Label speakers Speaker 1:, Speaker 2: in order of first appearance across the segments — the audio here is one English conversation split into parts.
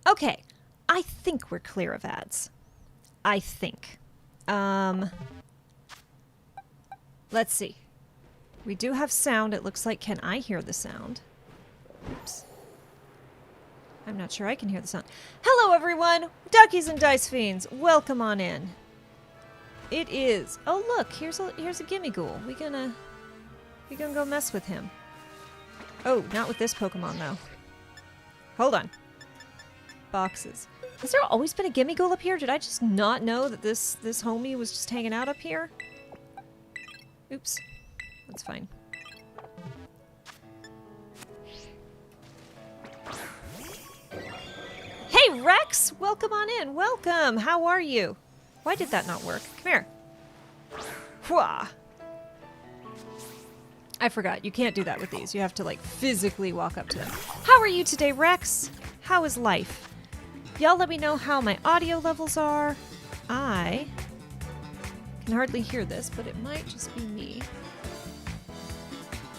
Speaker 1: Okay, I think we're clear of ads. I think. Let's see. We do have sound, it looks like. Can I hear the sound? Oops. I'm not sure I can hear the sound. Hello, everyone! Duckies and Dice Fiends, welcome on in. It is... Oh, look, here's a gimme ghoul. We gonna go mess with him. Oh, not with this Pokemon, though. Hold on. Boxes. Has there always been a gimme ghoul up here? Did I just not know that this homie was just hanging out up here? Oops. That's fine. Hey, Rex! Welcome on in. Welcome. How are you? Why did that not work? Come here. Whoa. I forgot. You can't do that with these. You have to, like, physically walk up to them. How are you today, Rex? How is life? Y'all let me know how my audio levels are. I can hardly hear this, but it might just be me.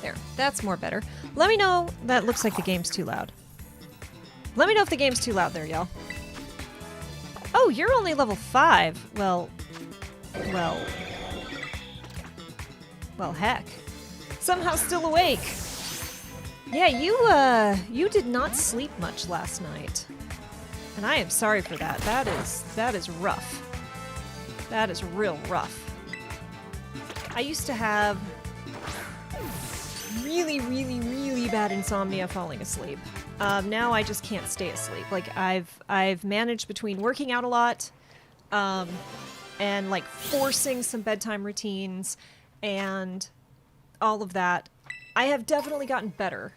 Speaker 1: There. That's more better. Let me know. That looks like the game's too loud. Let me know if the game's too loud there, y'all. Oh, you're only level 5. Well, heck. Somehow still awake. Yeah, you did not sleep much last night. And I am sorry for that. That is rough. That is real rough. I used to have really, really, really bad insomnia falling asleep. Now I just can't stay asleep. Like, I've managed between working out a lot, and like forcing some bedtime routines and all of that. I have definitely gotten better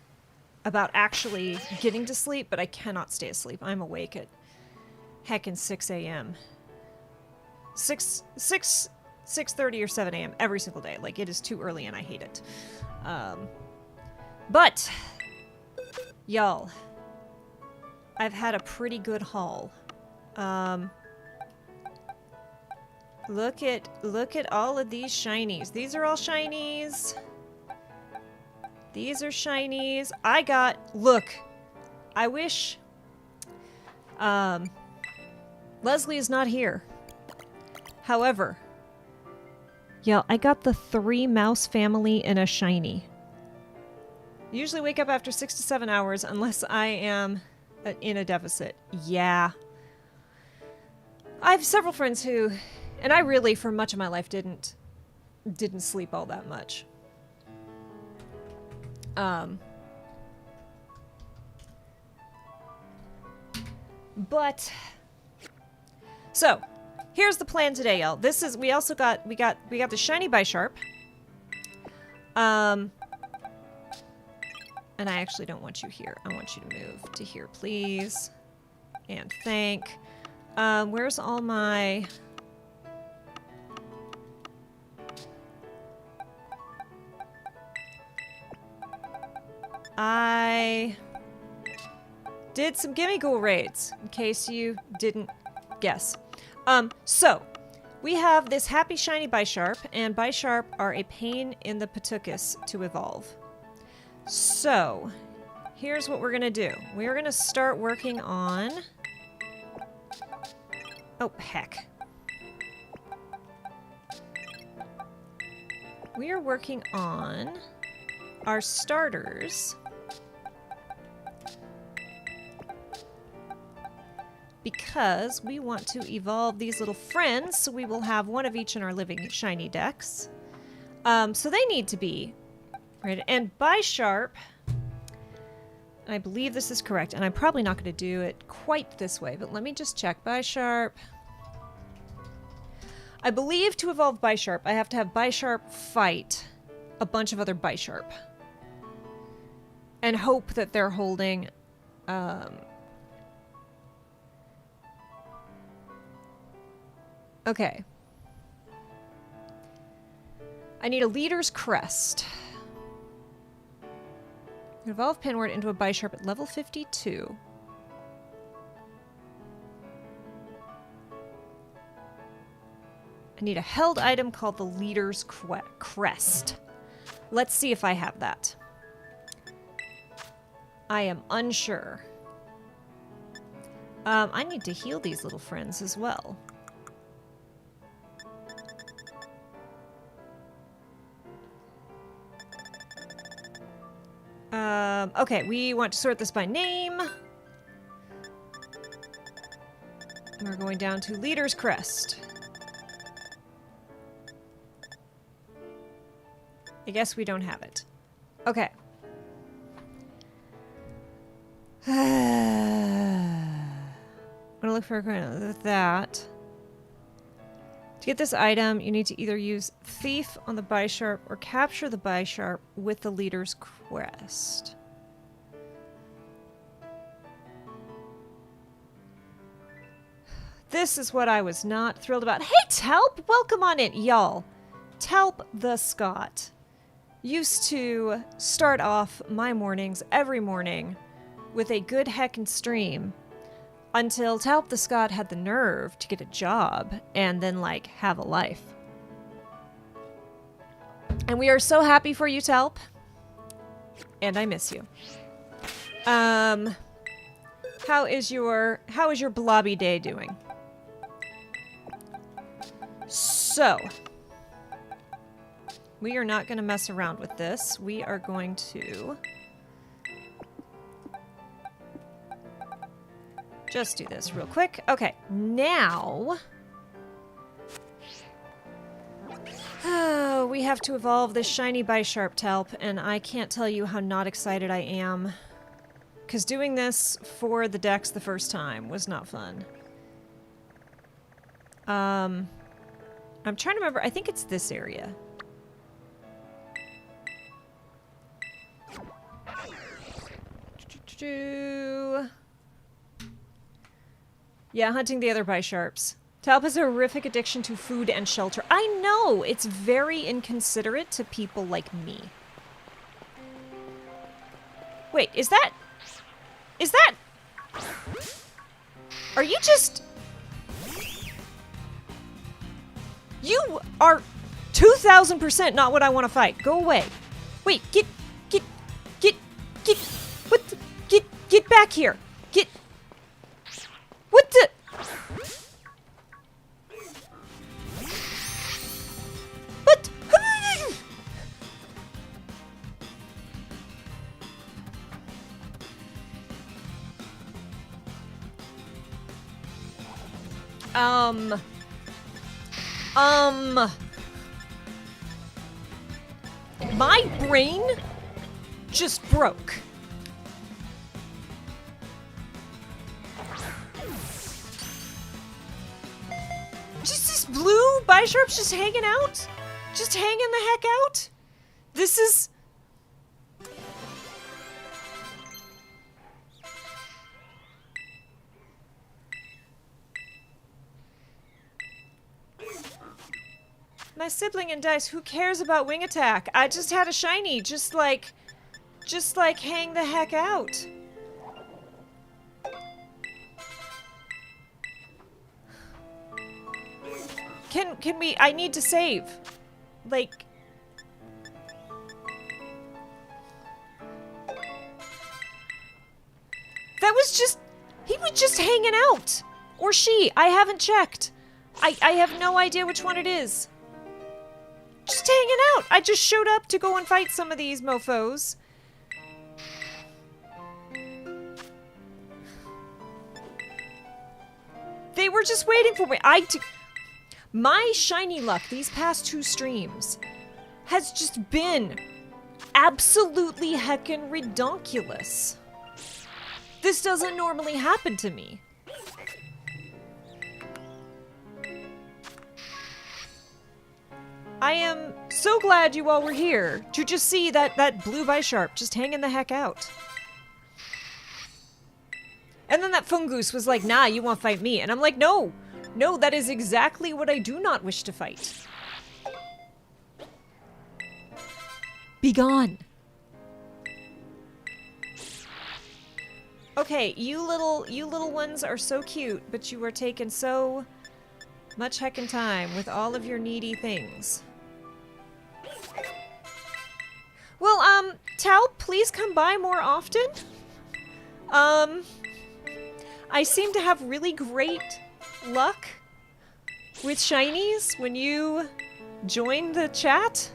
Speaker 1: about actually getting to sleep, but I cannot stay asleep. I'm awake at heckin' 6 a.m. 6:30 or 7 a.m. every single day. Like, it is too early and I hate it. But y'all, I've had a pretty good haul. Look at all of these shinies. These are all shinies. These are shinies. Look, I wish Leslie is not here. However, y'all, I got the 3 mouse family in a shiny. Usually wake up after 6 to 7 hours unless I am in a deficit. Yeah. I have several friends who, and I really, for much of my life, didn't sleep all that much. But so here's the plan today, y'all. We got the shiny Bisharp. And I actually don't want you here. I want you to move to here, please. And thank. Where's all my... I did some gimme ghoul raids, in case you didn't guess. So, we have this happy shiny Bisharp, and Bisharp are a pain in the patukas to evolve. So, here's what we're gonna do. We're gonna start working on... Oh, heck. We are working on our starters. Because we want to evolve these little friends, so we will have one of each in our living Shinydex. So they need to be... Right, and Bisharp, I believe this is correct, and I'm probably not going to do it quite this way, but let me just check. Bisharp. I believe to evolve Bisharp, I have to have Bisharp fight a bunch of other Bisharp. And hope that they're holding... Okay. I need a leader's crest. Evolve Pinward into a Bisharp at level 52. I need a held item called the Leader's Crest. Let's see if I have that. I am unsure. I need to heal these little friends as well. Okay, we want to sort this by name. We're going down to Leader's Crest. I guess we don't have it. Okay. I'm gonna look for that. To get this item, you need to either use Thief on the Bisharp or capture the Bisharp with the Leader's Crest. This is what I was not thrilled about. Hey, Talp! Welcome on in, y'all. Talp the Scot used to start off my mornings every morning with a good heckin' stream until Talp the Scot had the nerve to get a job and then, like, have a life. And we are so happy for you, Talp. And I miss you. How is your blobby day doing? So, we are not going to mess around with this. We are going to just do this real quick. Okay, now we have to evolve this shiny Bisharp, Talp, and I can't tell you how not excited I am. Because doing this for the Dex the first time was not fun. I'm trying to remember. I think it's this area. Yeah, hunting the other Bisharps. Talp has a horrific addiction to food and shelter. I know! It's very inconsiderate to people like me. Wait, is that... Are you just... You are 2,000% not what I want to fight. Go away. Wait, get back here. What the? What? My brain just broke. Just this blue Bisharp's just hanging out? Just hanging the heck out? This is... My sibling and dice, who cares about wing attack? I just had a shiny, just like hang the heck out. Can we, I need to save. Like... That was just, he was just hanging out. Or she, I haven't checked. I have no idea which one it is. Just hanging out. I just showed up to go and fight some of these mofos. They were just waiting for me. My shiny luck these past 2 streams has just been absolutely heckin' redonkulous. This doesn't normally happen to me. I am so glad you all were here to just see that blue Bisharp just hanging the heck out. And then that Fungoose was like, nah, you won't fight me. And I'm like, no, that is exactly what I do not wish to fight. Be gone. Okay, you little ones are so cute, but you are taking so much heckin' time with all of your needy things. Well, Tal, please come by more often. I seem to have really great luck with shinies when you join the chat.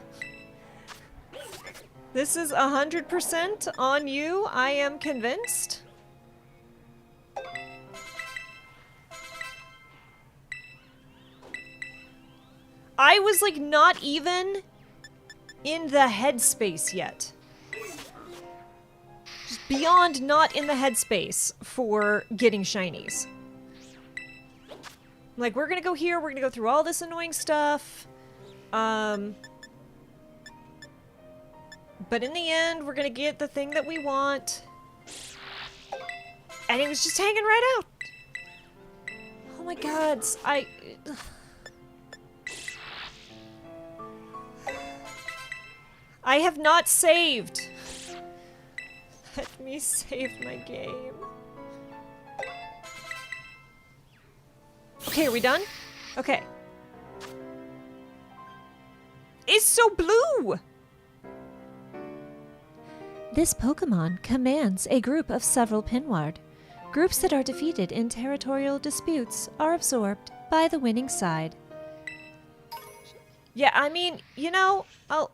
Speaker 1: This is 100% on you, I am convinced. I was like not even in the headspace yet. Just beyond not in the headspace for getting shinies. Like, we're gonna go here, we're gonna go through all this annoying stuff. But in the end, we're gonna get the thing that we want. And it was just hanging right out. Oh my god, I have not saved. Let me save my game. Okay, are we done? Okay. It's so blue!
Speaker 2: This Pokémon commands a group of several Pinward. Groups that are defeated in territorial disputes are absorbed by the winning side.
Speaker 1: Yeah, I mean, you know, I'll...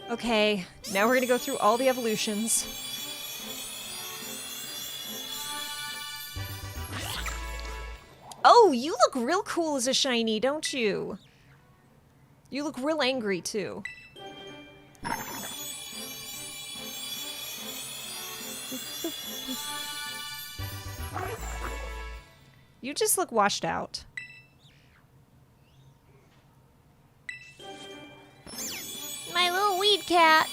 Speaker 1: Okay, now we're gonna go through all the evolutions. Oh, you look real cool as a shiny, don't you? You look real angry, too. You just look washed out.
Speaker 2: My little weed cat.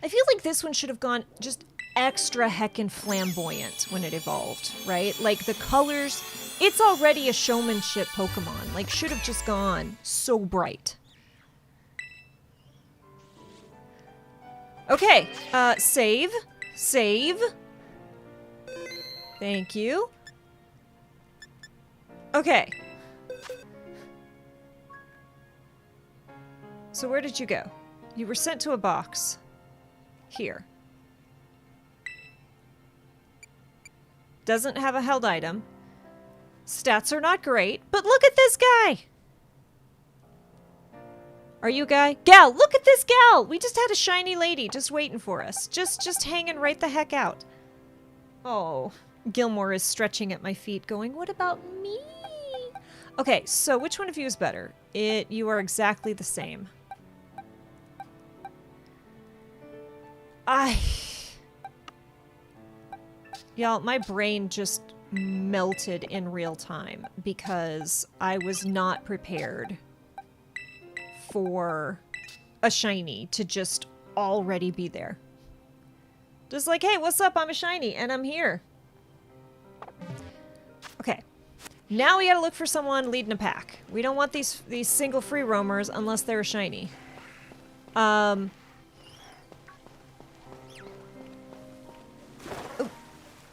Speaker 1: I feel like this one should have gone just extra heckin' flamboyant when it evolved, right? Like, the colors, it's already a showmanship Pokemon. Like, should have just gone so bright. Okay, save. Save. Thank you. Okay. So where did you go? You were sent to a box. Here. Doesn't have a held item. Stats are not great, but look at this guy! Are you a guy? Gal, look at this gal! We just had a shiny lady just waiting for us. Just hanging right the heck out. Oh, Gilmore is stretching at my feet going, what about me? Okay, so which one of you is better? You are exactly the same. Y'all, my brain just melted in real time because I was not prepared for a shiny to just already be there. Just like, hey, what's up? I'm a shiny and I'm here. Okay. Now we gotta look for someone leading a pack. We don't want these single free roamers unless they're a shiny.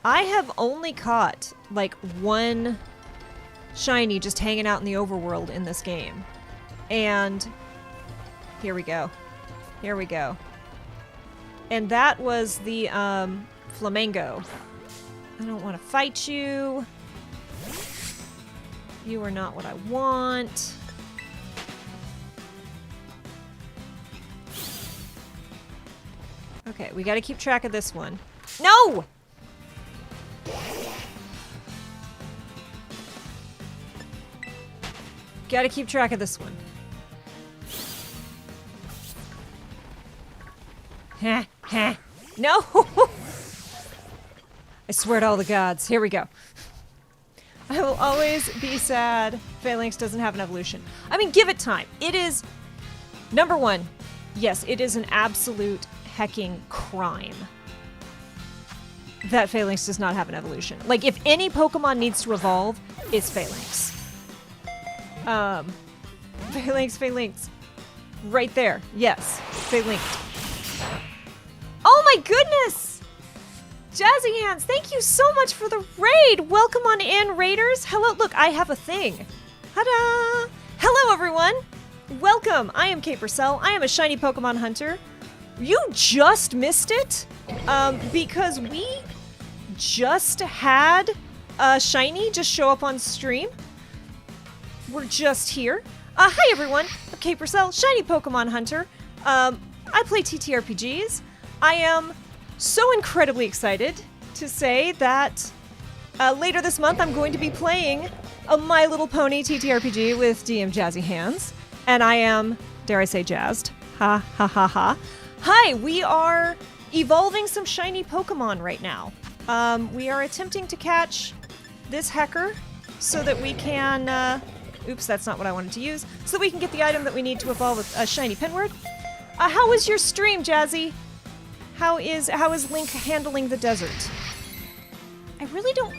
Speaker 1: I have only caught, like, one shiny just hanging out in the overworld in this game. And here we go. Here we go. And that was the, Flamingo. I don't want to fight you. You are not what I want. Okay, we gotta keep track of this one. No! Gotta keep track of this one. Ha, ha. No! I swear to all the gods. Here we go. I will always be sad Phalanx doesn't have an evolution. I mean, give it time. It is... Number one, yes, it is an absolute hecking crime that Phalanx does not have an evolution. Like, if any Pokemon needs to evolve, it's Phalanx. Phalanx. Right there. Yes. Phalanx. Oh my goodness! Jazzy Hands, thank you so much for the raid! Welcome on in, raiders! Hello, look, I have a thing. Ta-da! Hello, everyone! Welcome! I am Kate Purcell. I am a shiny Pokemon hunter. You just missed it because we just had a shiny just show up on stream. We're just here. Hi everyone, I'm Kate Purcell, shiny Pokemon hunter. I play TTRPGs. I am so incredibly excited to say that later this month I'm going to be playing a My Little Pony TTRPG with DM Jazzy Hands. And I am, dare I say, jazzed. Ha ha ha ha. Hi, we are evolving some shiny Pokemon right now. We are attempting to catch this Hecker so that we can, oops, that's not what I wanted to use, so that we can get the item that we need to evolve with a shiny Pinward. How was your stream, Jazzy? How is Link handling the desert? I really don't,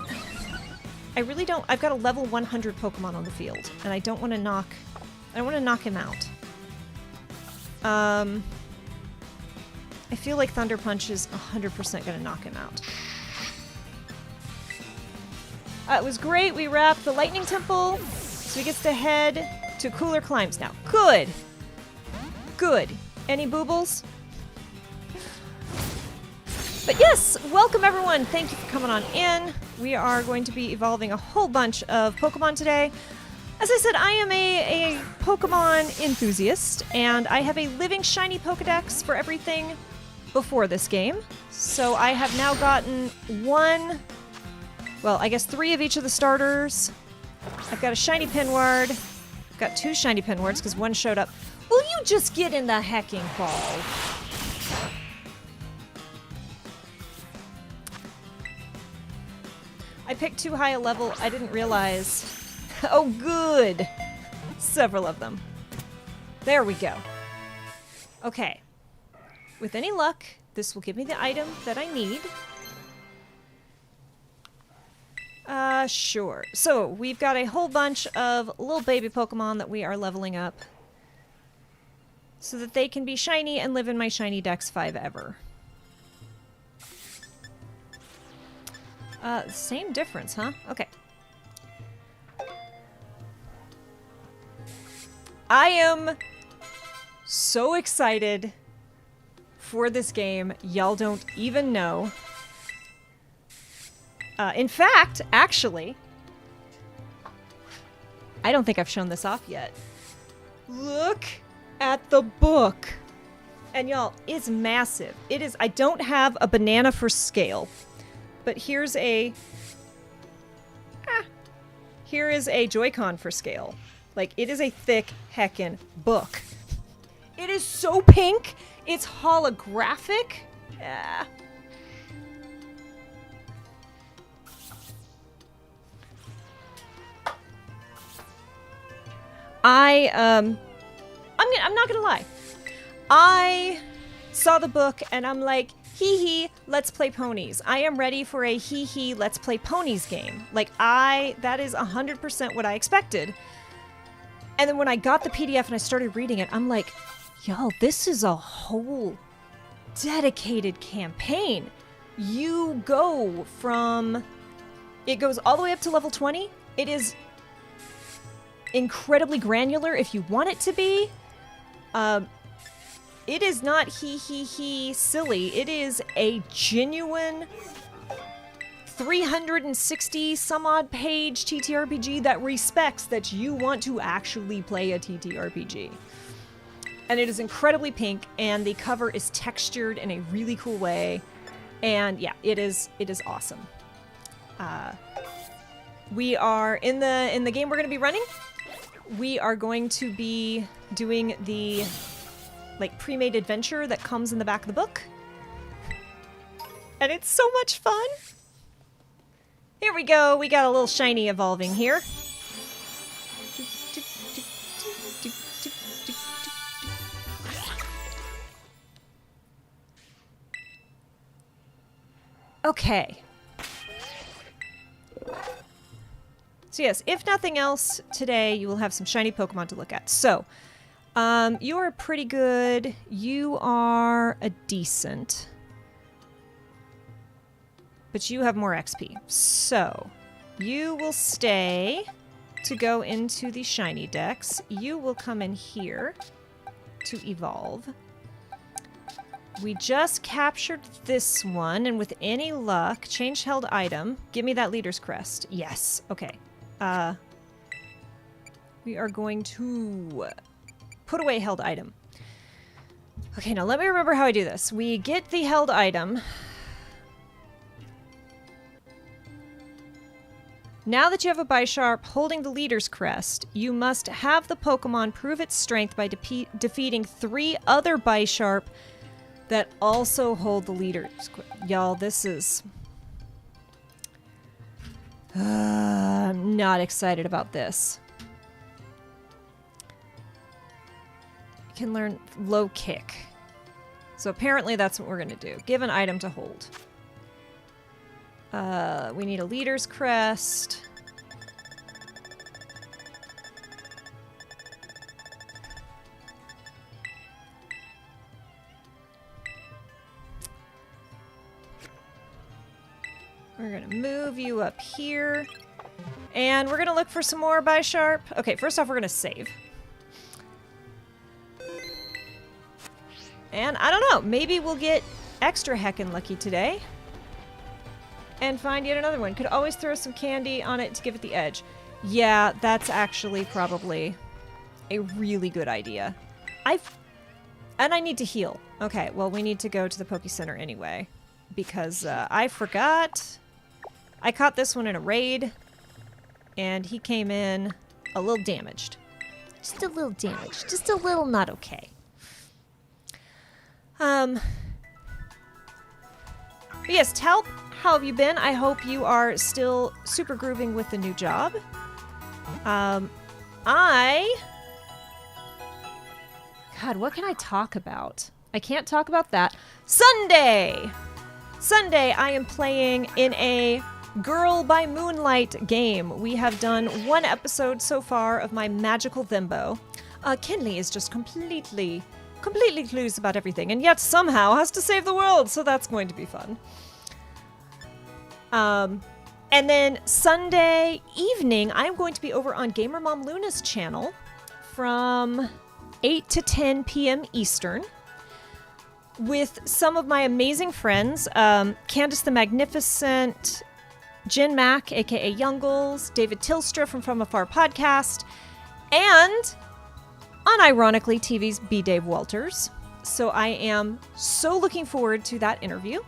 Speaker 1: I've got a level 100 Pokemon on the field, and I don't want to knock him out. I feel like Thunder Punch is 100% gonna knock him out. It was great. We wrapped the Lightning Temple, so he gets to head to cooler climes now. Good. Good. Any boobles? But yes, welcome everyone. Thank you for coming on in. We are going to be evolving a whole bunch of Pokemon today. As I said, I am a Pokemon enthusiast, and I have a living shiny Pokedex for everything before this game. So I have now gotten three of each of the starters. I've got a shiny Pinward. I've got 2 shiny Pinwards because one showed up. Will you just get in the hecking ball? I picked too high a level. I didn't realize. Oh, good. Several of them. There we go. Okay. With any luck, this will give me the item that I need. Sure. So, we've got a whole bunch of little baby Pokemon that we are leveling up so that they can be shiny and live in my Shinydex 5 ever. Same difference, huh? Okay. I am so excited for this game. Y'all don't even know. In fact, actually, I don't think I've shown this off yet. Look at the book. And y'all, it's massive. It is, I don't have a banana for scale, but here's a, here is a Joy-Con for scale. Like, it is a thick heckin' book. It is so pink. It's holographic. Yeah. I'm not gonna lie. I saw the book and I'm like, hee hee, let's play ponies. I am ready for a hee hee, let's play ponies game. Like, that is 100% what I expected. And then when I got the PDF and I started reading it, I'm like, y'all, this is a whole dedicated campaign. You go from, it goes all the way up to level 20. It is incredibly granular if you want it to be. It is not he silly. It is a genuine 360 some odd page TTRPG that respects that you want to actually play a TTRPG. And it is incredibly pink, and the cover is textured in a really cool way. And yeah, it is awesome. We are in the game we're going to be running. We are going to be doing the like pre-made adventure that comes in the back of the book. And it's so much fun. Here we go. We got a little shiny evolving here. Okay. So yes, if nothing else, today you will have some shiny Pokemon to look at. So, you are pretty good. You are a decent. But you have more XP. So, you will stay to go into the Shinydex. You will come in here to evolve. We just captured this one, and with any luck, change held item. Give me that leader's crest. Yes. Okay. We are going to put away held item. Okay, now let me remember how I do this. We get the held item. Now that you have a Bisharp holding the leader's crest, you must have the Pokemon prove its strength by defeating 3 other Bisharp that also hold the leader's crest. Y'all, this is... I'm not excited about this. You can learn low kick. So apparently that's what we're going to do. Give an item to hold. We need a leader's crest. We're going to move you up here. And we're going to look for some more Bisharp. Okay, first off, we're going to save. And I don't know, maybe we'll get extra heckin' lucky today. And find yet another one. Could always throw some candy on it to give it the edge. Yeah, that's actually probably a really good idea. And I need to heal. Okay, well, we need to go to the Poke Center anyway. Because I forgot. I caught this one in a raid. And he came in a little damaged. Just a little damaged. Just a little not okay. But yes, Talp, how have you been? I hope you are still super grooving with the new job. God, what can I talk about? I can't talk about that. Sunday! Sunday, I am playing in a Girl by Moonlight game. We have done 1 episode so far of my magical Thimbo. Kinley is just completely clueless about everything, and yet somehow has to save the world, so that's going to be fun. And then Sunday evening, I'm going to be over on Gamer Mom Luna's channel from 8 to 10 p.m. Eastern with some of my amazing friends, Candace the Magnificent, Jen Mack, aka Youngles, David Tilstra from Afar Podcast, and unironically, TV's B. Dave Walters. So I am so looking forward to that interview.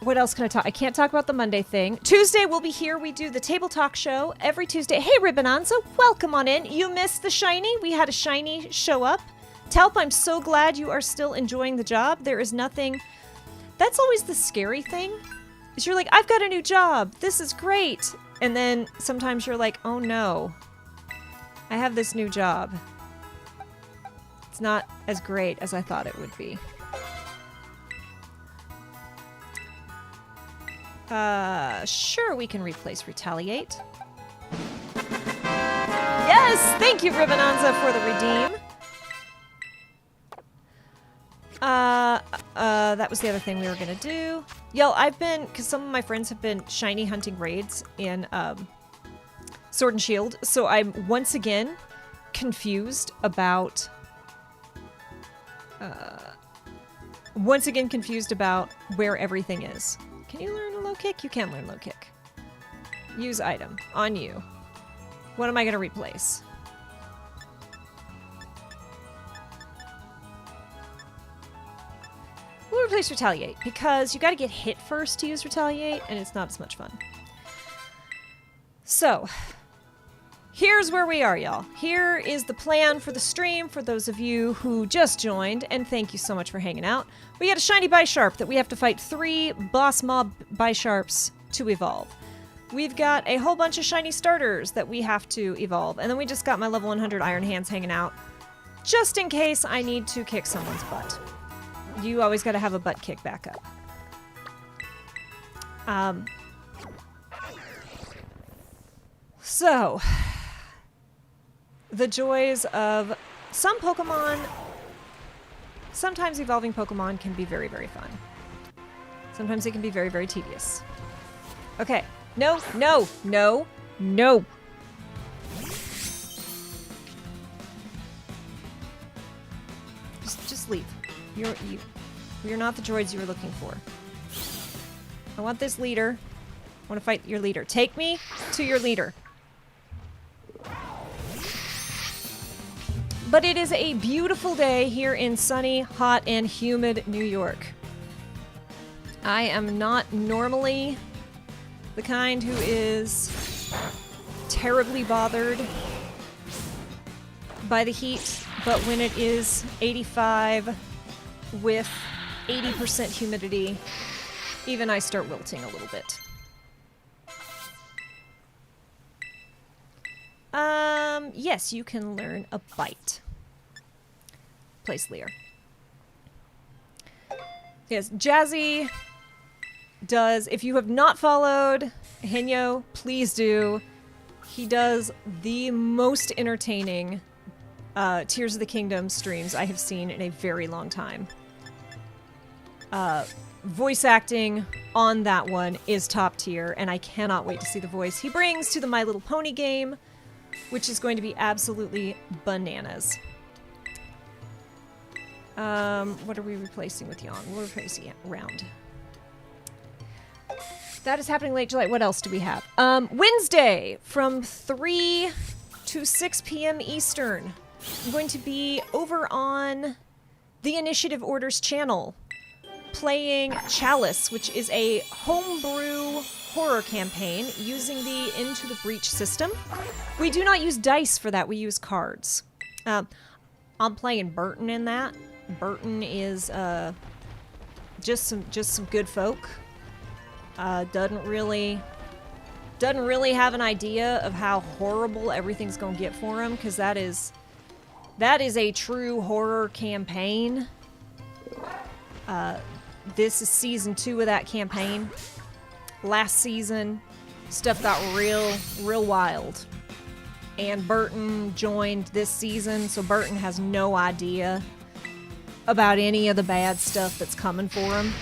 Speaker 1: What else can I talk? I can't talk about the Monday thing. Tuesday we'll be here. We do the Table Talk show every Tuesday. Hey, Ribbonanza, welcome on in. You missed the shiny. We had a shiny show up. Talp, I'm so glad you are still enjoying the job. There is nothing... That's always the scary thing. Is you're like, I've got a new job. This is great. And then sometimes you're like, oh no, I have this new job. It's not as great as I thought it would be. Sure, we can replace Retaliate. Yes, thank you, Ribbonanza, for the redeem. That was the other thing we were gonna do. Yo, because some of my friends have been shiny hunting raids in, Sword and Shield, so I'm once again confused about, where everything is. Can you learn a low kick? You can learn low kick. Use item. On you. What am I gonna replace? We'll replace Retaliate, because you gotta get hit first to use Retaliate, and it's not as much fun. So, here's where we are, y'all. Here is the plan for the stream for those of you who just joined, and thank you so much for hanging out. We got a shiny Bisharp that we have to fight 3 boss mob Bisharps to evolve. We've got a whole bunch of shiny starters that we have to evolve, and then we just got my level 100 Iron Hands hanging out, just in case I need to kick someone's butt. You always gotta have a butt kick backup. So, the joys of some Pokemon. Sometimes evolving Pokemon can be very, very fun. Sometimes it can be very, very tedious. Okay, No, no, no, no. Just leave. You're not the droids you were looking for. I want this leader. I want to fight your leader. Take me to your leader. But it is a beautiful day here in sunny, hot, and humid New York. I am not normally the kind who is terribly bothered by the heat, but when it is 85 with 80% humidity, even I start wilting a little bit. Yes, you can learn a bite. Place Lear. Yes, Jazzy does, if you have not followed Henyo, please do. He does the most entertaining Tears of the Kingdom streams I have seen in a very long time. Voice acting on that one is top tier, and I cannot wait to see the voice he brings to the My Little Pony game, which is going to be absolutely bananas. What are we replacing with Yang? We're replacing Round. That is happening late July. What else do we have? Wednesday from 3 to 6 p.m. Eastern. I'm going to be over on the Initiative Orders channel playing Chalice, which is a homebrew horror campaign using the Into the Breach system. We do not use dice for that. We use cards. I'm playing Burton in that. Burton is just some good folk. Doesn't really have an idea of how horrible everything's gonna get for him, because that is a true horror campaign. This is season 2 of that campaign. Last season, stuff got real wild. And Burton joined this season, so Burton has no idea about any of the bad stuff that's coming for him.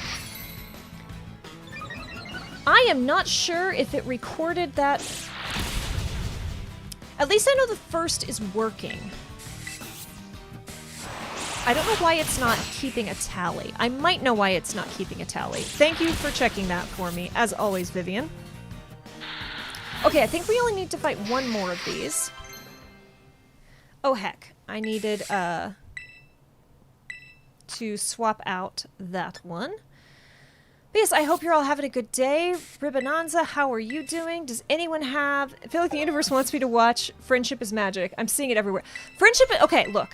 Speaker 1: I am not sure if it recorded that. At least I know the first is working. I don't know why it's not keeping a tally. I might know why it's not keeping a tally. Thank you for checking that for me, as always, Vivian. Okay, I think we only need to fight one more of these. Oh, heck. I needed to swap out that one. But yes, I hope you're all having a good day. Ribbonanza, how are you doing? Does anyone have... I feel like the universe wants me to watch Friendship is Magic. I'm seeing it everywhere. Friendship... Okay, look.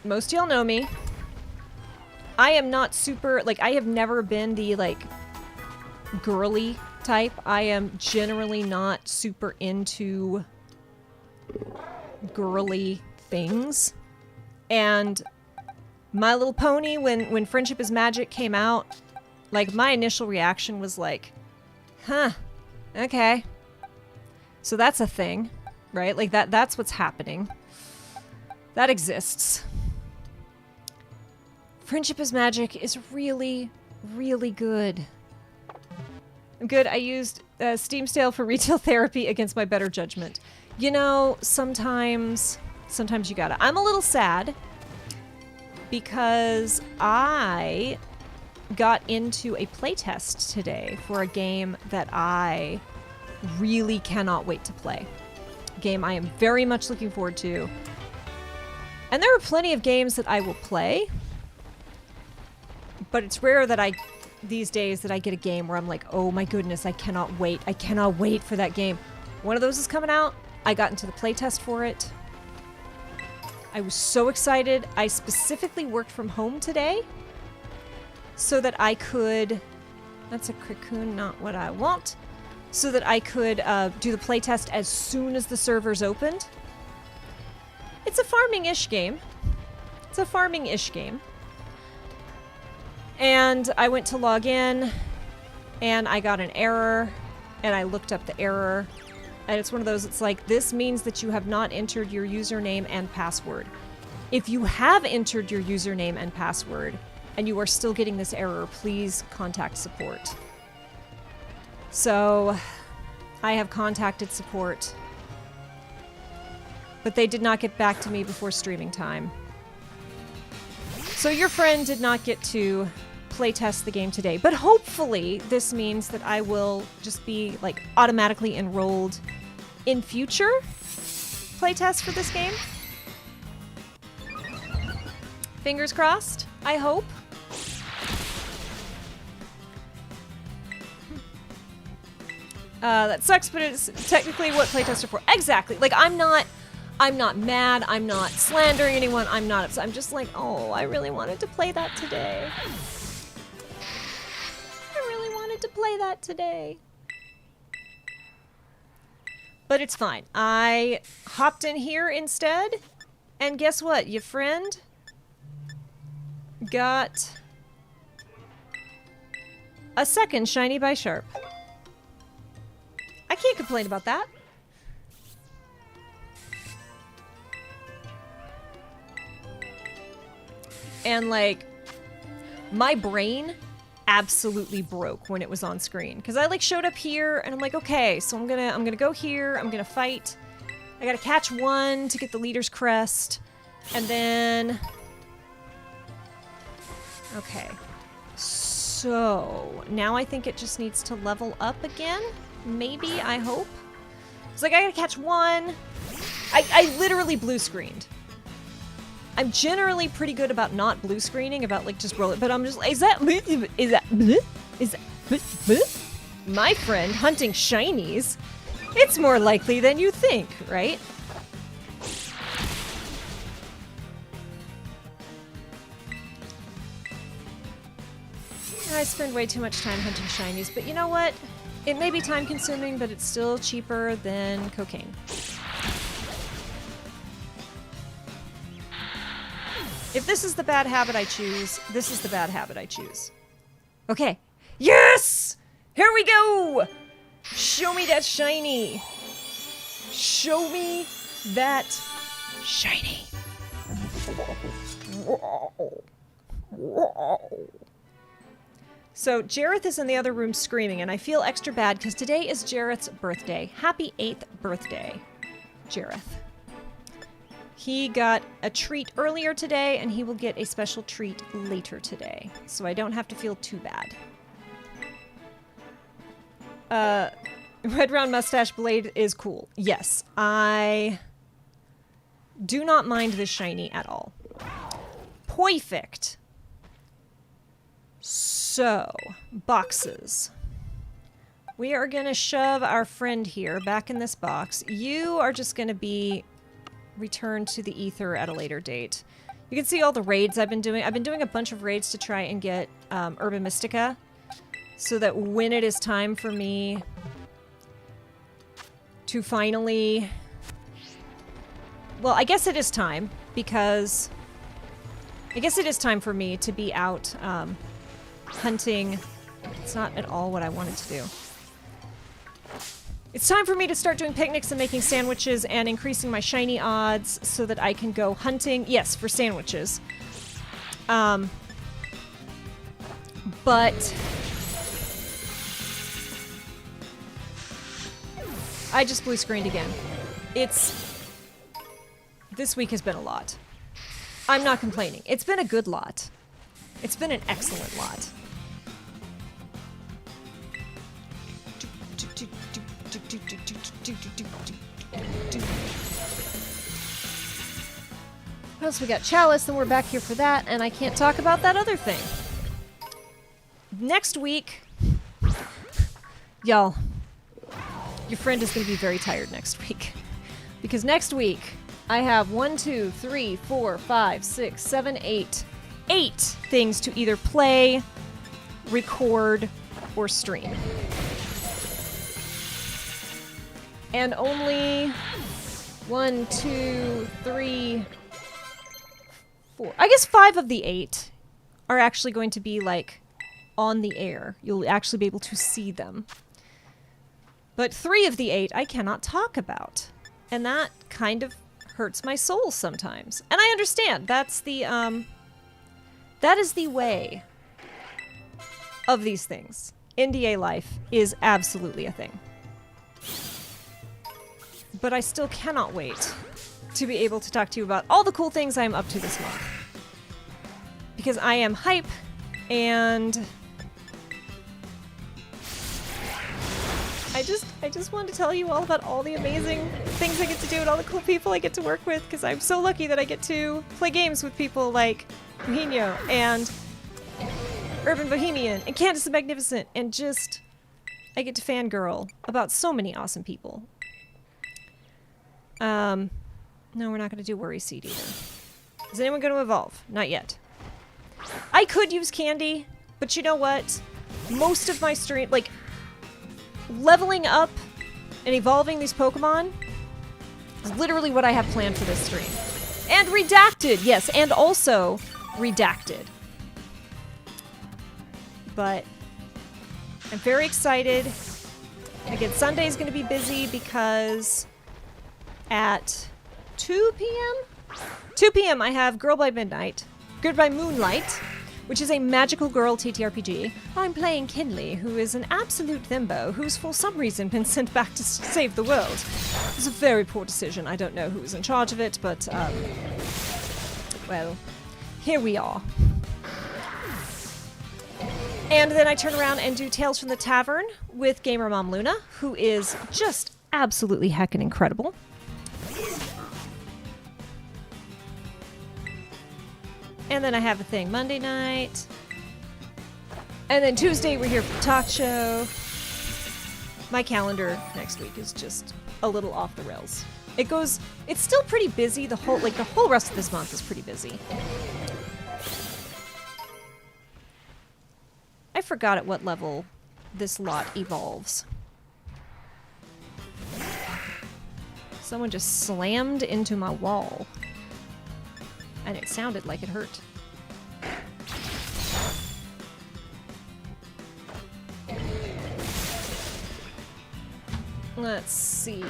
Speaker 1: Most of y'all know me. I am not super... Like, I have never been the, like, girly type. I am generally not super into girly things. And My Little Pony, when Friendship is Magic came out, like, my initial reaction was like, huh, okay. So that's a thing, right? Like, that's what's happening. That exists. Friendship is Magic is really, really good. Good, I used Steam Stale for retail therapy against my better judgment. You know, sometimes you gotta. I'm a little sad because I got into a playtest today for a game that I really cannot wait to play. A game I am very much looking forward to. And there are plenty of games that I will play, but it's rare that these days that I get a game where I'm like, oh my goodness, I cannot wait. I cannot wait for that game. One of those is coming out. I got into the playtest for it. I was so excited. I specifically worked from home today so that I could... That's a cocoon, not what I want. So that I could do the playtest as soon as the servers opened. It's a farming-ish game. It's a farming-ish game. And I went to log in, and I got an error, and I looked up the error, and it's one of those, it's like, this means that you have not entered your username and password. If you have entered your username and password, and you are still getting this error, please contact support. So, I have contacted support, but they did not get back to me before streaming time. So your friend did not get to playtest the game today, but hopefully this means that I will just be like automatically enrolled in future playtests for this game. Fingers crossed, I hope. That sucks, but it's technically what playtests are for. Exactly. Like, I'm not mad, I'm not slandering anyone, I'm not upset. I'm just like, oh, I really wanted to play that today. I really wanted to play that today. But it's fine. I hopped in here instead, and guess what? Your friend got a second shiny by Sharp. I can't complain about that. And like, my brain absolutely broke when it was on screen, because I like showed up here and I'm like, okay, so I'm gonna go here, I'm gonna fight. I gotta catch one to get the leader's crest, and then okay. So now I think it just needs to level up again. Maybe, I hope. It's like I gotta catch one. I literally blue screened. I'm generally pretty good about not blue screening, about like just roll it, but I'm just like, is that my friend hunting shinies? It's more likely than you think, right? I spend way too much time hunting shinies, but you know what? It may be time consuming, but it's still cheaper than cocaine. If this is the bad habit I choose, this is the bad habit I choose. Okay. Yes! Here we go! Show me that shiny! Show me that shiny! So, Jareth is in the other room screaming, and I feel extra bad because today is Jareth's birthday. Happy 8th birthday, Jareth. He got a treat earlier today, and he will get a special treat later today. So I don't have to feel too bad. Red round mustache blade is cool. Yes, I do not mind this shiny at all. Perfect. So, boxes. We are going to shove our friend here back in this box. You are just going to be returned to the ether at a later date. You can see all the raids I've been doing. I've been doing a bunch of raids to try and get Urban Mystica, so that when it is time for me to finally... Well, I guess it is time, because... I guess it is time for me to be out hunting. It's not at all what I wanted to do. It's time for me to start doing picnics and making sandwiches and increasing my shiny odds so that I can go hunting. Yes, for sandwiches. But I just blue screened again. This week has been a lot. I'm not complaining. It's been a good lot. It's been an excellent lot. What else we got? Chalice, and we're back here for that, and I can't talk about that other thing. Next week, y'all, your friend is going to be very tired next week. Because next week, I have 1, 2, 3, 4, 5, 6, 7, 8 things to either play, record, or stream. And only 1, 2, 3, 4. I guess 5 of the 8 are actually going to be like on the air. You'll actually be able to see them. But 3 of the 8 I cannot talk about. And that kind of hurts my soul sometimes. And I understand. That's the That is the way of these things. NDA life is absolutely a thing. But I still cannot wait to be able to talk to you about all the cool things I'm up to this month. Because I am hype, and I just wanted to tell you all about all the amazing things I get to do and all the cool people I get to work with, because I'm so lucky that I get to play games with people like Eugenio and Urban Bohemian and Candace the Magnificent, and just I get to fangirl about so many awesome people. No, we're not going to do Worry Seed either. Is anyone going to evolve? Not yet. I could use candy, but you know what? Most of my stream, like, leveling up and evolving these Pokemon is literally what I have planned for this stream. And redacted, yes, and also redacted. But I'm very excited. Again, Sunday's going to be busy because at 2 p.m.? 2 p.m. I have Girl by Midnight, Good by Moonlight, which is a magical girl TTRPG. I'm playing Kinley, who is an absolute thimbo who's for some reason been sent back to save the world. It was a very poor decision. I don't know who was in charge of it, but, well, here we are. And then I turn around and do Tales from the Tavern with Gamer Mom Luna, who is just absolutely heckin' incredible. And then I have a thing Monday night. And then Tuesday we're here for the talk show. My calendar next week is just a little off the rails. It's still pretty busy. The whole rest of this month is pretty busy. I forgot at what level this lot evolves. Someone just slammed into my wall. And it sounded like it hurt. Let's see.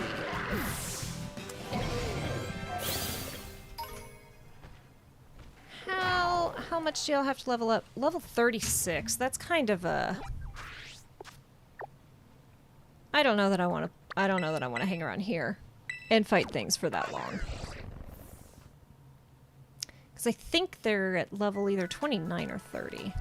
Speaker 1: How much do y'all have to level up? Level 36. That's kind of a... I don't know that I want to hang around here and fight things for that long. Because I think they're at level either 29 or 30.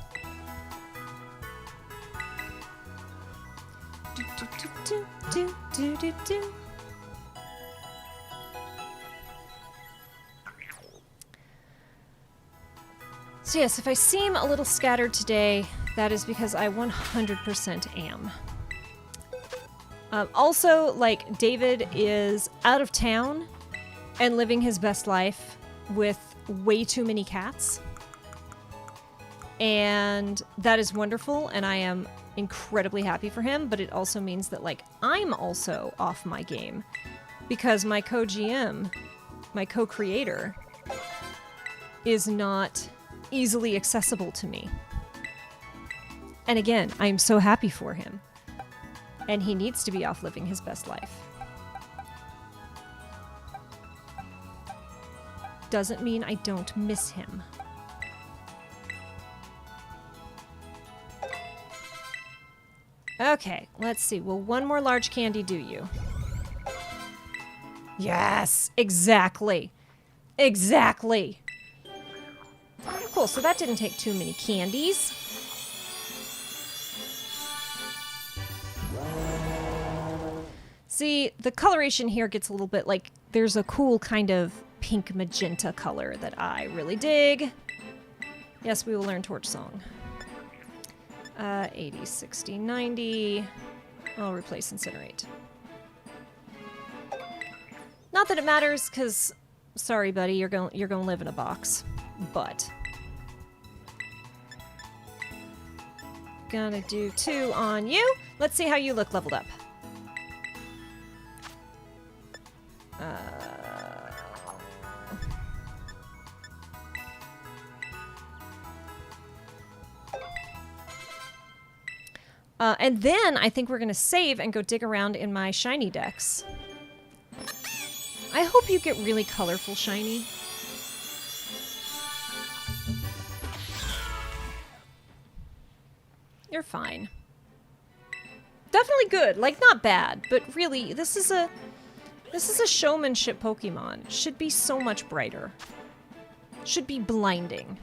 Speaker 1: So yes, if I seem a little scattered today, that is because I 100% am. Also, like, David is out of town and living his best life with way too many cats. And that is wonderful, and I am incredibly happy for him, but it also means that, like, I'm also off my game because my co-GM, my co-creator, is not easily accessible to me. And again, I'm so happy for him. And he needs to be off living his best life. Doesn't mean I don't miss him. Okay, let's see. Will one more large candy do you? Yes, exactly. Exactly. Cool, so that didn't take too many candies. See, the coloration here gets a little bit like, there's a cool kind of pink magenta color that I really dig. Yes, we will learn Torch Song. 80, 60, 90. I'll replace Incinerate. Not that it matters, because, sorry, buddy, you're gonna live in a box. But gonna do 2 on you. Let's see how you look leveled up. And then I think we're gonna save and go dig around in my Shinydex. I hope you get really colorful shiny. You're fine. Definitely good. Like, not bad, but really, this is a showmanship Pokemon. It should be so much brighter. Should be blinding.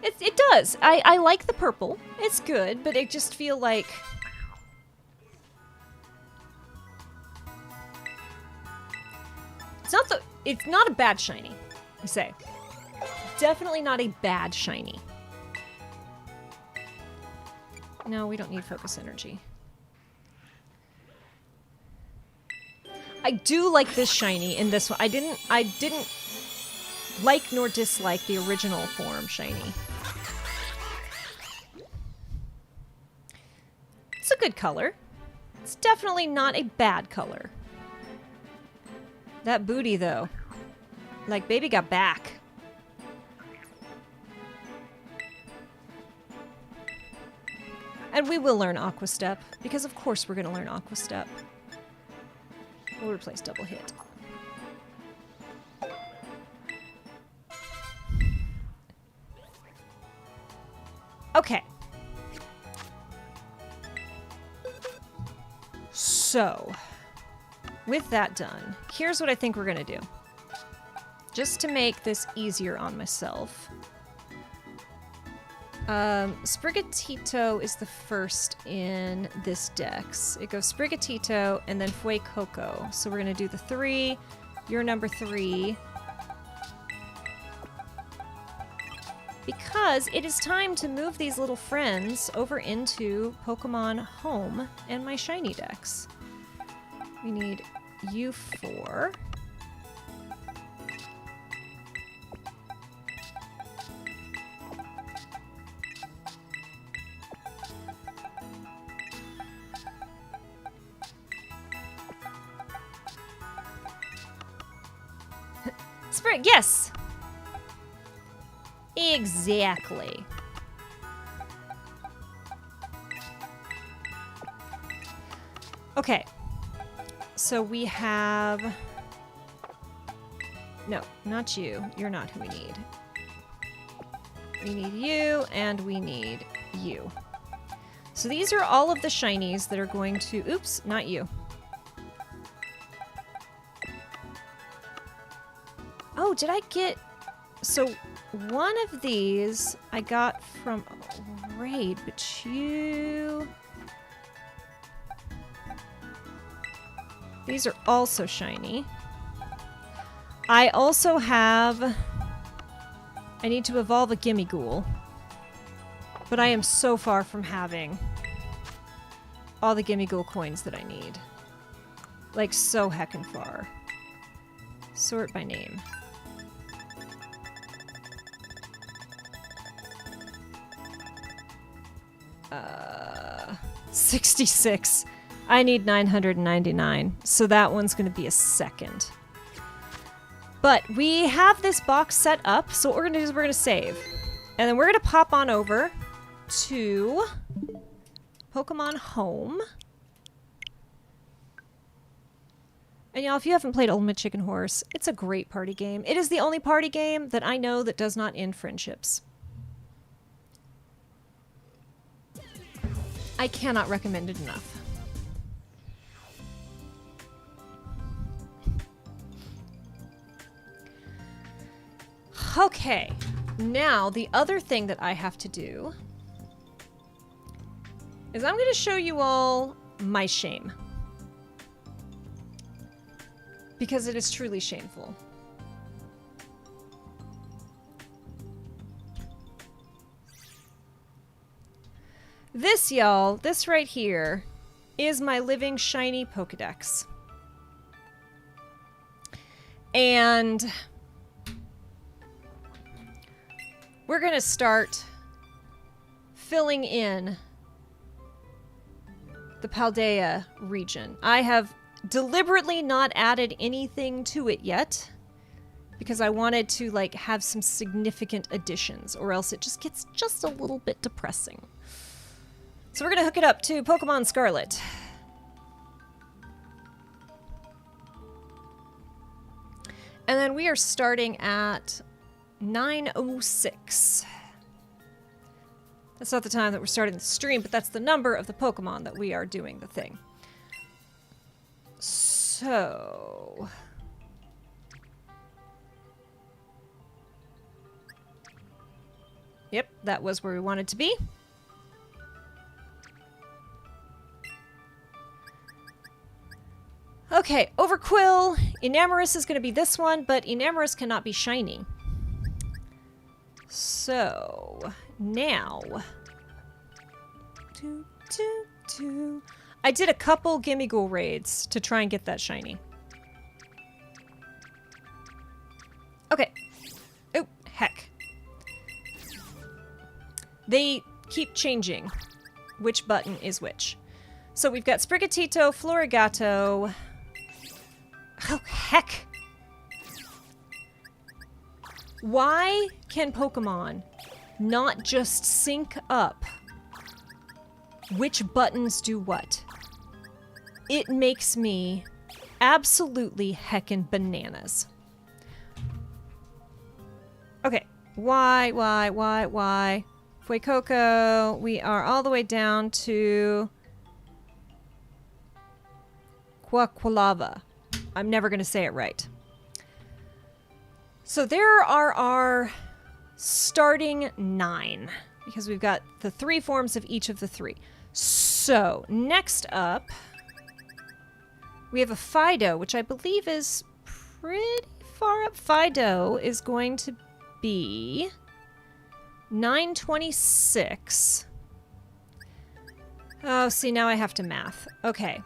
Speaker 1: It does. I like the purple. It's good, but I just feel like... It's not a bad shiny, I say. Definitely not a bad shiny. No, we don't need focus energy. I do like this shiny in this one. I didn't like nor dislike the original form shiny. It's a good color. It's definitely not a bad color. That booty, though. Like, baby got back. And we will learn Aqua Step, because of course we're going to learn Aqua Step. We'll replace Double Hit. Okay. So, with that done, here's what I think we're going to do. Just to make this easier on myself. Sprigatito is the first in this dex. It goes Sprigatito and then Fuecoco. So we're going to do the 3. You're number 3. Because it is time to move these little friends over into Pokemon Home and my Shinydex. We need you 4. Sprig, yes! Exactly. Okay. So we have... No, not you. You're not who we need. We need you, and we need you. So these are all of the shinies that are going to... Oops, not you. Oh, did I get... So one of these I got from a raid, but you... These are also shiny. I also have... I need to evolve a Gimmighoul. But I am so far from having all the Gimmighoul coins that I need. Like, so heckin' far. Sort by name. 66. I need 999, so that one's going to be a second. But we have this box set up, so what we're going to do is we're going to save. And then we're going to pop on over to Pokemon Home. And y'all, if you haven't played Ultimate Chicken Horse, it's a great party game. It is the only party game that I know that does not end friendships. I cannot recommend it enough. Okay, now the other thing that I have to do is I'm going to show you all my shame. Because it is truly shameful. This, y'all, this right here is my living shiny Pokédex. And we're going to start filling in the Paldea region. I have deliberately not added anything to it yet because I wanted to like have some significant additions or else it just gets just a little bit depressing. So we're going to hook it up to Pokemon Scarlet. And then we are starting at 9:06. That's not the time that we're starting the stream, but that's the number of the Pokemon that we are doing the thing. So... Yep, that was where we wanted to be. Okay, Overquill. Enamorus is going to be this one, but Enamorus cannot be shiny. So, now... I did a couple Gimmighoul raids to try and get that shiny. Okay. Oh, heck. They keep changing which button is which. So we've got Sprigatito, Florigato... Oh, heck! Why can Pokemon not just sync up which buttons do what? It makes me absolutely heckin' bananas. Okay, why? Fuecoco, we are all the way down to Quaqualava. I'm never going to say it right. So there are our starting 9, because we've got the 3 forms of each of the 3. So next up, we have a Fido, which I believe is pretty far up. Fido is going to be 926. Oh, see, now I have to math. Okay.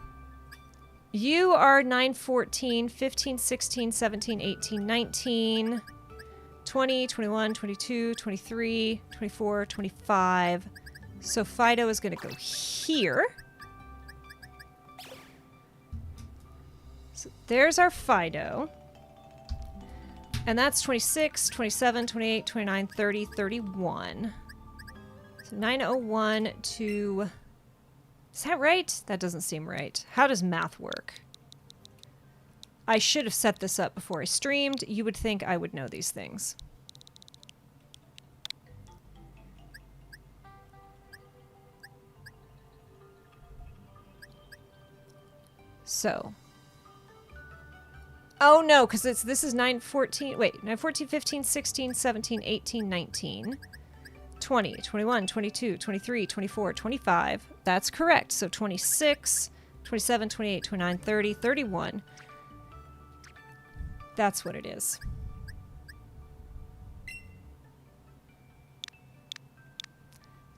Speaker 1: You are 914, 15, 16, 17, 18, 19, 20, 21, 22, 23, 24, 25. So Fido is going to go here. So there's our Fido. And that's 26, 27, 28, 29, 30, 31. So 901 to... Is that right? That doesn't seem right. How does math work? I should have set this up before I streamed. You would think I would know these things. So. Oh no, because this is 914. Wait, 914, 15, 16, 17, 18, 19. 20, 21, 22, 23, 24, 25. That's correct. So 26, 27, 28, 29, 30, 31. That's what it is.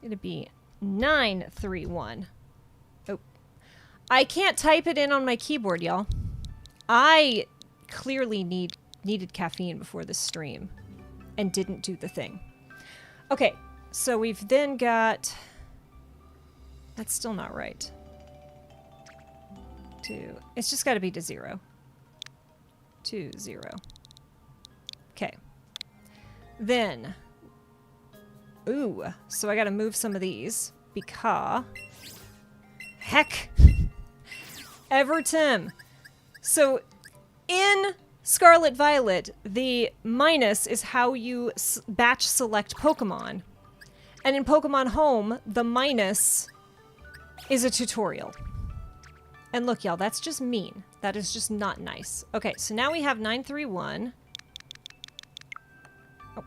Speaker 1: It'd be 931. Oh. I can't type it in on my keyboard, y'all. I clearly needed caffeine before this stream and didn't do the thing. Okay. So we've then got... That's still not right. It's just got to be to 0. 2, 0. Okay. Then... Ooh, so I got to move some of these because... Heck! Evertim! So, in Scarlet Violet, the minus is how you batch select Pokemon. And in Pokemon Home, the minus is a tutorial. And look, y'all, that's just mean. That is just not nice. Okay, so now we have 931. Oh.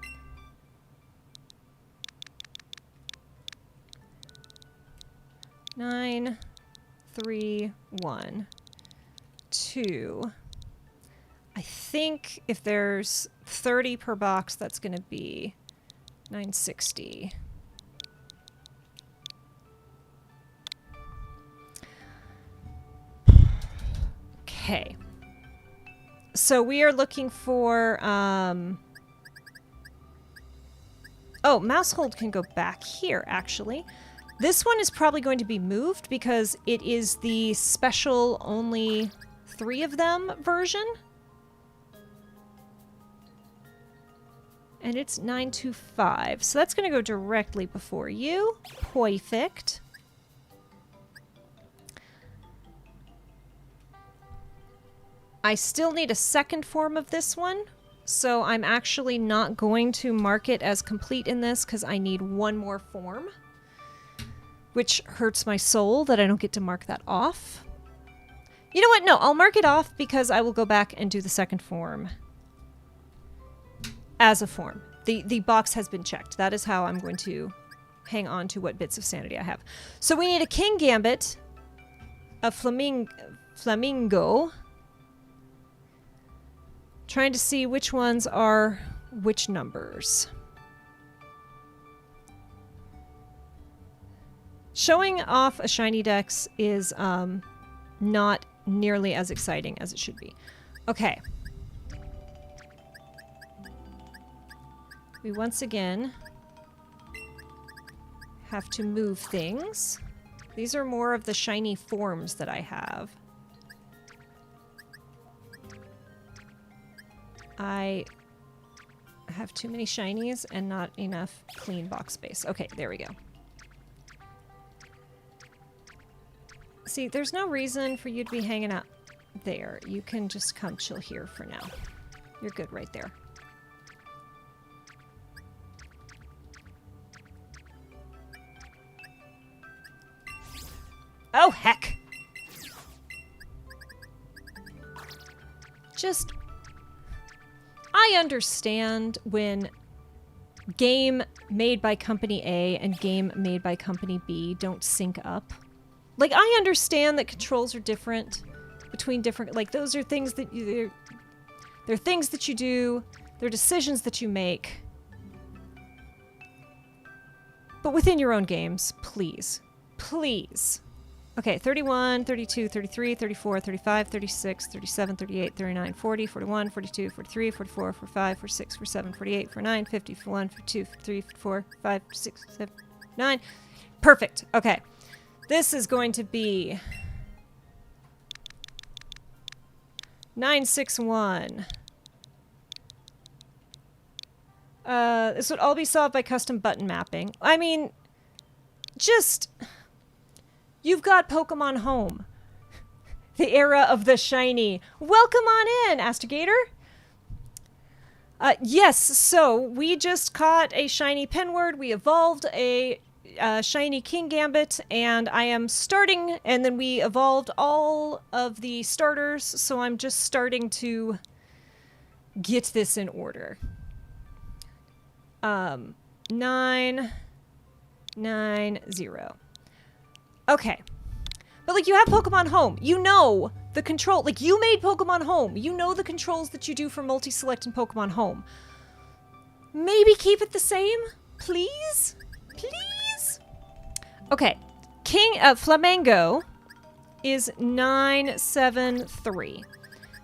Speaker 1: Nine, 3, 1, 2. I think if there's 30 per box, that's going to be 960. Okay. So we are looking for, oh, Mousehold can go back here, actually. This one is probably going to be moved because it is the special only 3 of them version. And it's 925. So that's going to go directly before you. Perfect. I still need a second form of this one, so I'm actually not going to mark it as complete in this because I need one more form, which hurts my soul that I don't get to mark that off. You know what? No, I'll mark it off because I will go back and do the second form as a form. The box has been checked. That is how I'm going to hang on to what bits of sanity I have. So we need a King Gambit, a Flamingo. Trying to see which ones are which numbers. Showing off a Shinydex is not nearly as exciting as it should be. Okay. We once again have to move things. These are more of the shiny forms that I have. I have too many shinies and not enough clean box space. Okay, there we go. See, there's no reason for you to be hanging out there. You can just come chill here for now. You're good right there. Oh, heck! Just... I understand when game made by Company A and game made by Company B don't sync up. Like, I understand that controls are different between different... Like, those are things that you... They're things that you do. They're decisions that you make. But within your own games, please. Please. Okay, 31, 32, 33, 34, 35, 36, 37, 38, 39, 40, 41, 42, 43, 44, 45, 46, 47, 48, 49, 50, 51, 52, 53, 54, 55, 56, 7, 9. Perfect. Okay. This is going to be 961. This would all be solved by custom button mapping. I mean, just... You've got Pokemon Home. The era of the shiny. Welcome on in, Astigator. Yes, so we just caught a shiny Penword. We evolved a shiny King Gambit, and I am starting, and then we evolved all of the starters, so I'm just starting to get this in order. 9, 9, 0. Okay. But, like, you have Pokemon Home. You know the control. Like, you made Pokemon Home. You know the controls that you do for multi-select in Pokemon Home. Maybe keep it the same? Please? Please? Okay. Flamingo is 973.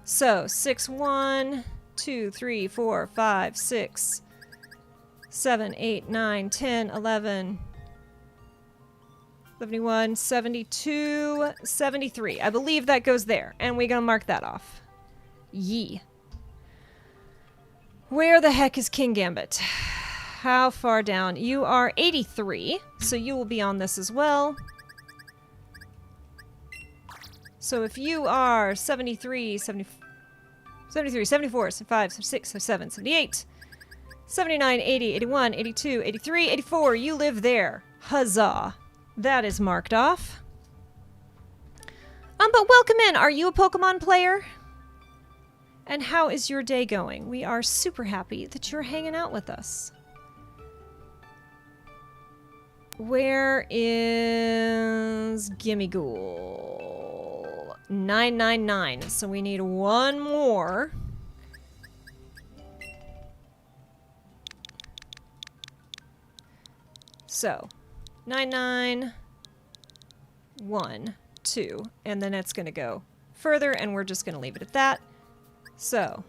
Speaker 1: So, 6, 1, 2, 3, 4, 5, 6, 7, 8, 9, 10, 11... 71, 72, 73. I believe that goes there. And we're going to mark that off. Yee. Where the heck is King Gambit? How far down? You are 83, so you will be on this as well. So if you are 73, 74, 75, 76, 77, 78, 79, 80, 81, 82, 83, 84, you live there. Huzzah. That is marked off. But welcome in. Are you a Pokemon player? And how is your day going? We are super happy that you're hanging out with us. Where is Gimmighoul? 999. So we need one more. So 991, 2, and then it's going to go further, and we're just going to leave it at that. So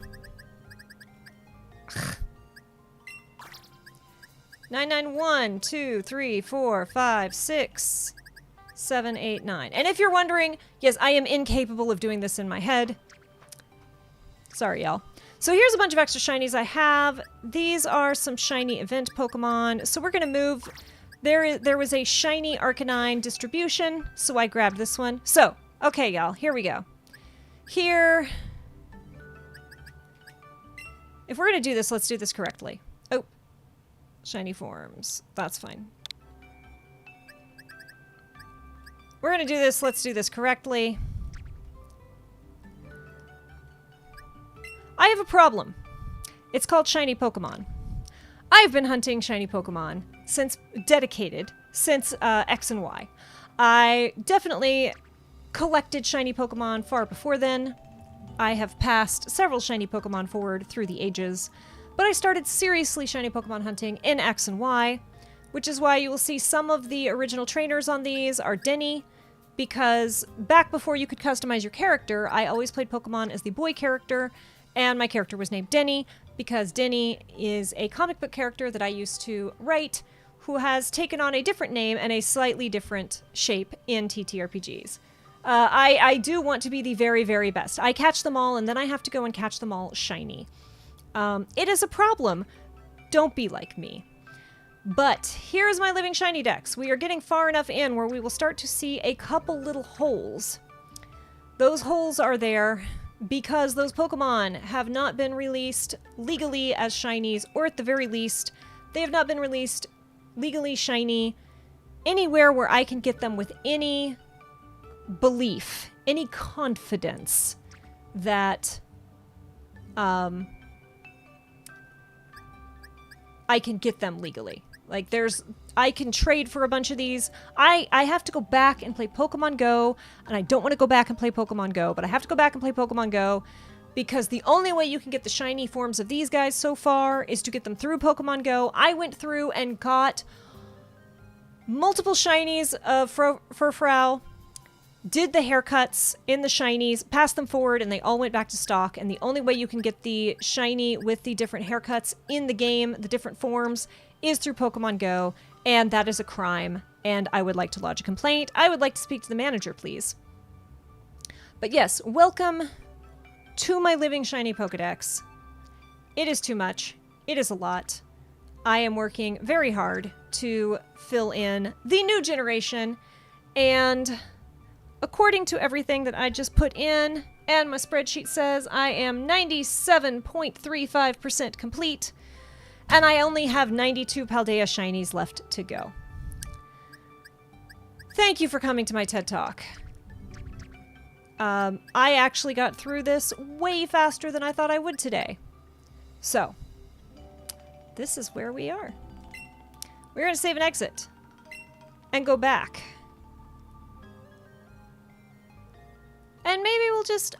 Speaker 1: 991, 2, 3, 4, 5, 6, 7, 8, 9. And if you're wondering, yes, I am incapable of doing this in my head. Sorry, y'all. So here's a bunch of extra shinies I have. These are some shiny event Pokemon. So we're going to move... There was a shiny Arcanine distribution, so I grabbed this one. So, okay, y'all, here we go. Here If we're going to do this, let's do this correctly. Oh, shiny forms. That's fine. We're going to do this. Let's do this correctly. I have a problem. It's called shiny Pokemon. I've been hunting shiny Pokemon since X and Y. I definitely collected shiny Pokemon far before then. I have passed several shiny Pokemon forward through the ages, but I started seriously shiny Pokemon hunting in X and Y, which is why you will see some of the original trainers on these are Denny, because back before you could customize your character, I always played Pokemon as the boy character, and my character was named Denny, because Denny is a comic book character that I used to write, who has taken on a different name and a slightly different shape in TTRPGs. I do want to be the very, very best. I catch them all, and then I have to go and catch them all shiny. It is a problem. Don't be like me. But here's my living Shinydex. We are getting far enough in where we will start to see a couple little holes. Those holes are there because those Pokemon have not been released legally as shinies, or at the very least, they have not been released legally shiny anywhere where I can get them with any belief, any confidence that I can get them legally. Like, I can trade for a bunch of these. I have to go back and play Pokemon Go, and I don't want to go back and play Pokemon Go, but I have to go back and play Pokemon Go because the only way you can get the shiny forms of these guys so far is to get them through Pokemon Go. I went through and got multiple shinies of Furfrou, did the haircuts in the shinies, passed them forward, and they all went back to stock. And the only way you can get the shiny with the different haircuts in the game, the different forms, is through Pokemon Go, and that is a crime, and I would like to lodge a complaint. I would like to speak to the manager, please. But yes, welcome to my living shiny Pokedex. It is too much. It is a lot. I am working very hard to fill in the new generation, and according to everything that I just put in, and my spreadsheet says I am 97.35% complete, and I only have 92 Paldea shinies left to go. Thank you for coming to my TED Talk. I actually got through this way faster than I thought I would today. So, this is where we are. We're going to save and exit. And go back. And maybe we'll just...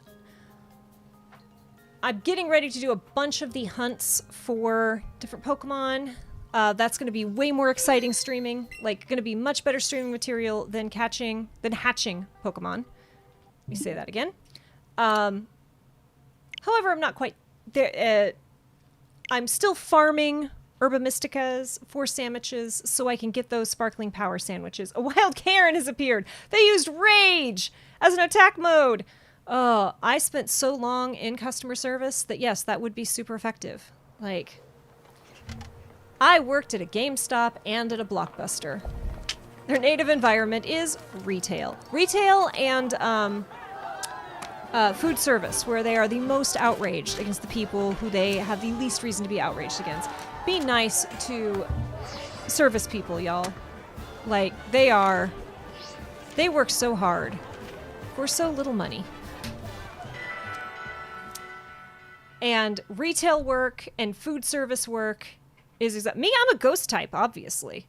Speaker 1: I'm getting ready to do a bunch of the hunts for different Pokemon. That's going to be way more exciting streaming. Like, going to be much better streaming material than hatching Pokemon. Let me say that again. However, I'm not quite there. I'm still farming Herba Mysticas for sandwiches so I can get those sparkling power sandwiches. A wild Karen has appeared. They used Rage as an attack mode. Oh, I spent so long in customer service that yes, that would be super effective. Like, I worked at a GameStop and at a Blockbuster. Their native environment is retail. Retail and food service, where they are the most outraged against the people who they have the least reason to be outraged against. Be nice to service people, y'all. Like, they work so hard for so little money. And retail work and food service work is me. I'm a ghost type, obviously.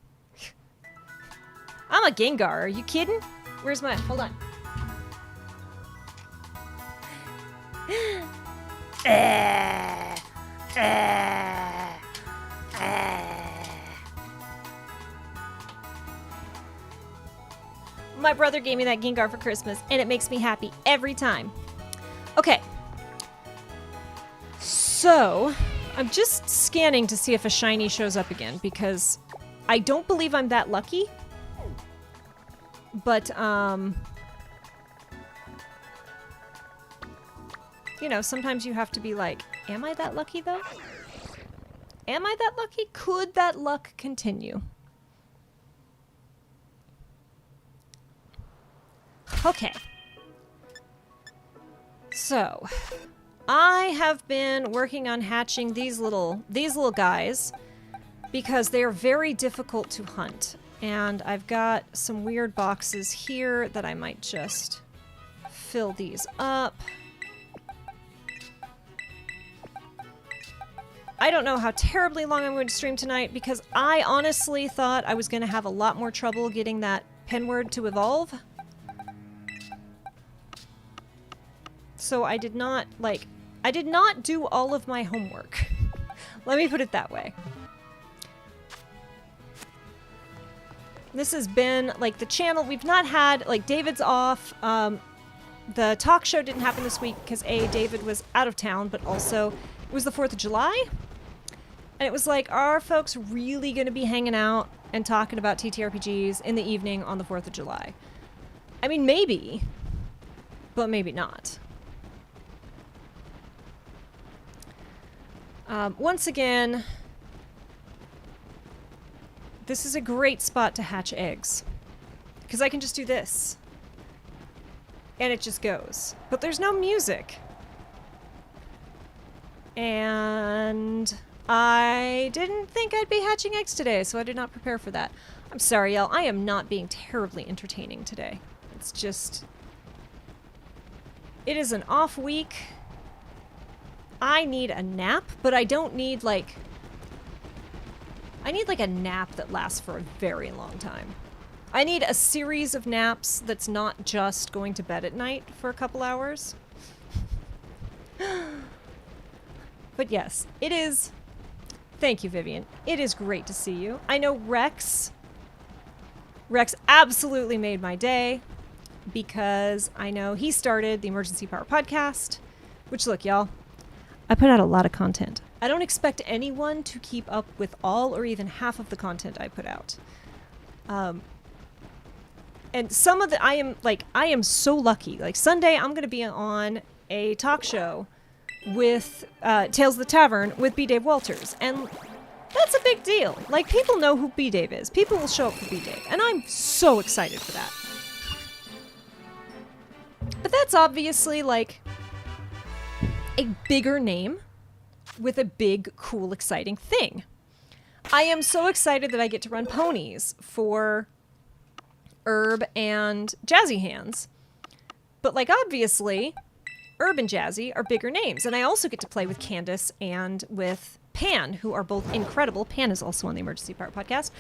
Speaker 1: I'm a Gengar. Are you kidding? Where's my... Hold on. My brother gave me that Gengar for Christmas, and it makes me happy every time. Okay. So, I'm just scanning to see if a shiny shows up again, because I don't believe I'm that lucky. But, you know, sometimes you have to be like, am I that lucky, though? Am I that lucky? Could that luck continue? Okay. So, I have been working on hatching these little guys because they are very difficult to hunt. And I've got some weird boxes here that I might just fill these up. I don't know how terribly long I'm going to stream tonight because I honestly thought I was going to have a lot more trouble getting that penword to evolve. So I did not do all of my homework. Let me put it that way. This has been, like, the channel, we've not had, like, David's off. The talk show didn't happen this week because A, David was out of town, but also it was the 4th of July. And it was like, are folks really going to be hanging out and talking about TTRPGs in the evening on the 4th of July? I mean, maybe, but maybe not. Once again, this is a great spot to hatch eggs. Because I can just do this. And it just goes. But there's no music. And I didn't think I'd be hatching eggs today, so I did not prepare for that. I'm sorry, y'all. I am not being terribly entertaining today. It's just... It is an off week. I need a nap, but I don't need, like... I need, like, a nap that lasts for a very long time. I need a series of naps that's not just going to bed at night for a couple hours. But yes, it is... Thank you, Vivian. It is great to see you. I know Rex absolutely made my day because I know he started the Emergency Power Podcast, which, look, y'all, I put out a lot of content. I don't expect anyone to keep up with all or even half of the content I put out. And some of the, I am so lucky. Like, Sunday, I'm going to be on a talk show with Tales of the Tavern with B. Dave Walters. And that's a big deal. Like, people know who B. Dave is. People will show up for B. Dave. And I'm so excited for that. But that's obviously, like, a bigger name with a big, cool, exciting thing. I am so excited that I get to run ponies for Herb and Jazzy Hands. But, like, obviously, Herb and Jazzy are bigger names. And I also get to play with Candace and with Pan, who are both incredible. Pan is also on the Emergency Power Podcast.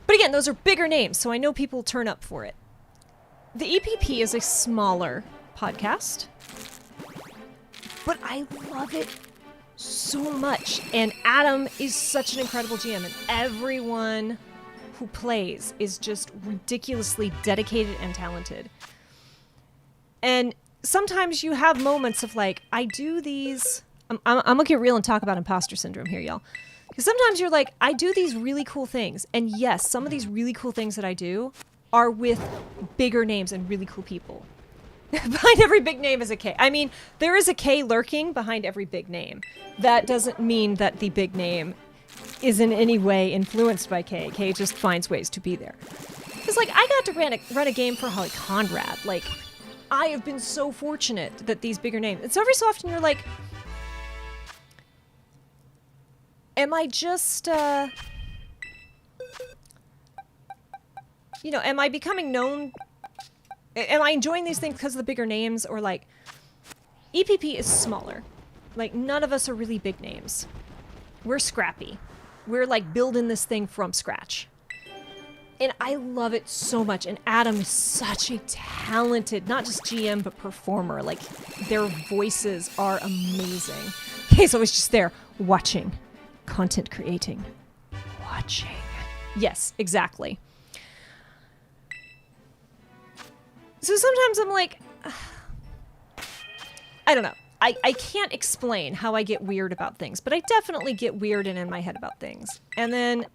Speaker 1: But again, those are bigger names, so I know people will turn up for it. The EPP is a smaller podcast, but I love it so much. And Adam is such an incredible GM, and everyone who plays is just ridiculously dedicated and talented. And sometimes you have moments of, like, I do these... I'm gonna get real and talk about imposter syndrome here, y'all. Because sometimes you're like, I do these really cool things. And yes, some of these really cool things that I do are with bigger names and really cool people. Behind every big name is a K. I mean, there is a K lurking behind every big name. That doesn't mean that the big name is in any way influenced by K. K just finds ways to be there. Because, like, I got to run a game for Holly Conrad. Like, I have been so fortunate that these bigger names... And so every so often you're like... Am I just, you know, am I becoming known? Am I enjoying these things because of the bigger names? Or, like, EPP is smaller. Like, none of us are really big names. We're scrappy. We're, like, building this thing from scratch. And I love it so much. And Adam is such a talented, not just GM, but performer. Like, their voices are amazing. He's always just there watching. Content creating. Watching. Yes, exactly. So sometimes I'm like, I don't know. I can't explain how I get weird about things, but I definitely get weird and in my head about things. And then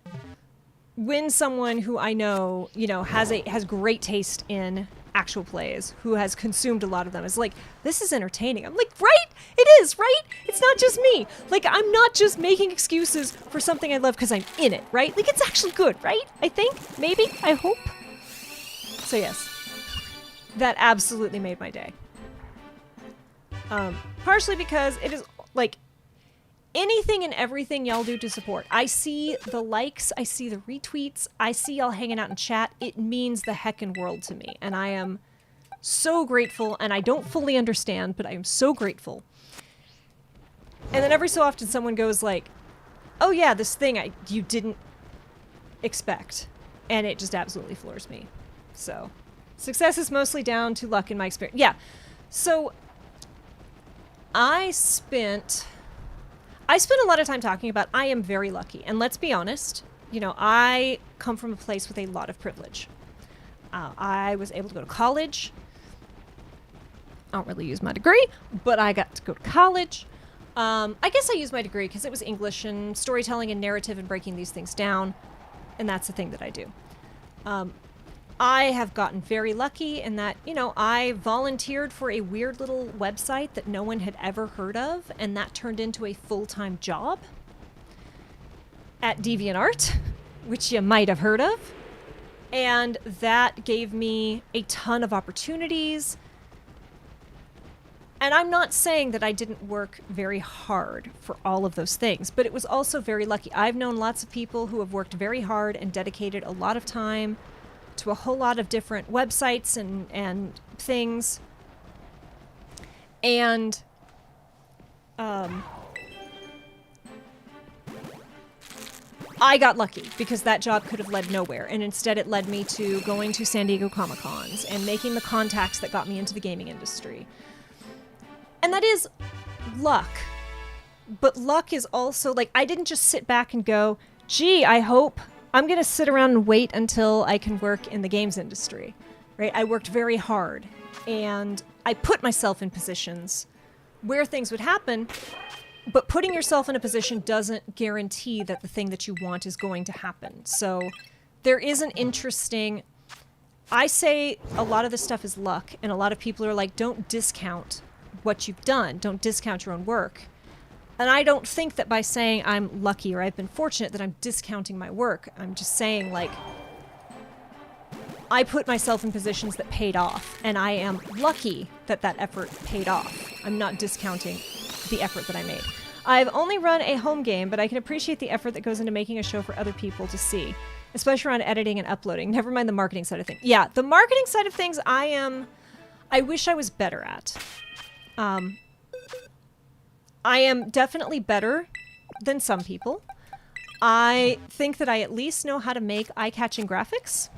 Speaker 1: when someone who I know, you know, has great taste in actual plays, who has consumed a lot of them, is like, this is entertaining. I'm like, right? It is, right? It's not just me. Like, I'm not just making excuses for something I love because I'm in it, right? Like, it's actually good, right? I think, maybe, I hope. So yes, that absolutely made my day. Partially because it is like anything and everything y'all do to support. I see the likes, I see the retweets, I see y'all hanging out in chat. It means the heckin' world to me, and I am so grateful, and I don't fully understand, but I am so grateful. And then every so often someone goes like, oh yeah, this thing you didn't expect. And it just absolutely floors me. So, success is mostly down to luck in my experience. Yeah, so I spent a lot of time talking about I am very lucky. And let's be honest, you know, I come from a place with a lot of privilege. I was able to go to college. I don't really use my degree, but I got to go to college. I guess I used my degree because it was English and storytelling and narrative and breaking these things down. And that's the thing that I do. I have gotten very lucky in that, you know, I volunteered for a weird little website that no one had ever heard of, and that turned into a full-time job at DeviantArt, which you might have heard of. And that gave me a ton of opportunities. And I'm not saying that I didn't work very hard for all of those things, but it was also very lucky. I've known lots of people who have worked very hard and dedicated a lot of time to a whole lot of different websites and things. And I got lucky because that job could have led nowhere, and instead it led me to going to San Diego Comic-Cons and making the contacts that got me into the gaming industry. And that is luck. But luck is also, like, I didn't just sit back and go, gee, I hope I'm going to sit around and wait until I can work in the games industry, right? I worked very hard, and I put myself in positions where things would happen, but putting yourself in a position doesn't guarantee that the thing that you want is going to happen. So there is an interesting... I say a lot of this stuff is luck, and a lot of people are like, don't discount what you've done. Don't discount your own work. And I don't think that by saying I'm lucky or I've been fortunate that I'm discounting my work. I'm just saying, like, I put myself in positions that paid off, and I am lucky that that effort paid off. I'm not discounting the effort that I made. I've only run a home game, but I can appreciate the effort that goes into making a show for other people to see, especially around editing and uploading. Never mind the marketing side of things. Yeah, the marketing side of things I wish I was better at. I am definitely better than some people. I think that I at least know how to make eye-catching graphics.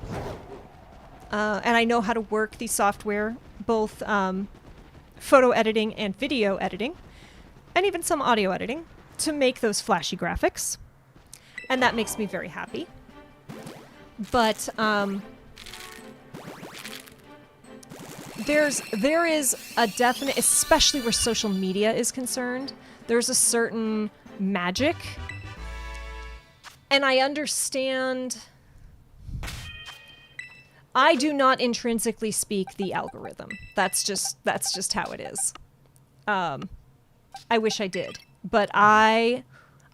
Speaker 1: And I know how to work the software, both photo editing and video editing, and even some audio editing, to make those flashy graphics. And that makes me very happy. But there is a definite, especially where social media is concerned, there's a certain magic. And I understand... I do not intrinsically speak the algorithm. That's just how it is. I wish I did. But I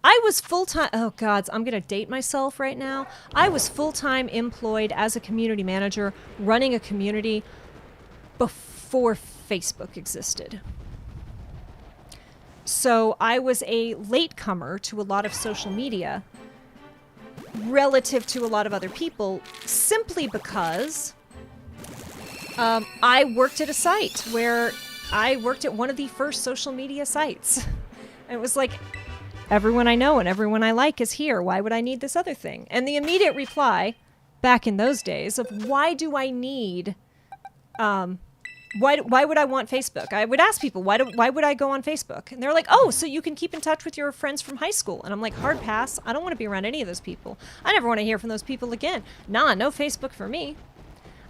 Speaker 1: was full-time... Oh, gods, I'm going to date myself right now. I was full-time employed as a community manager, running a community before Facebook existed. So I was a latecomer to a lot of social media relative to a lot of other people, simply because I worked at a site where I worked at one of the first social media sites. And it was like, everyone I know and everyone I like is here. Why would I need this other thing? And the immediate reply back in those days of why do I need... Why would I want Facebook? I would ask people, why would I go on Facebook? And they're like, oh, so you can keep in touch with your friends from high school. And I'm like, hard pass. I don't want to be around any of those people. I never want to hear from those people again. Nah, no Facebook for me.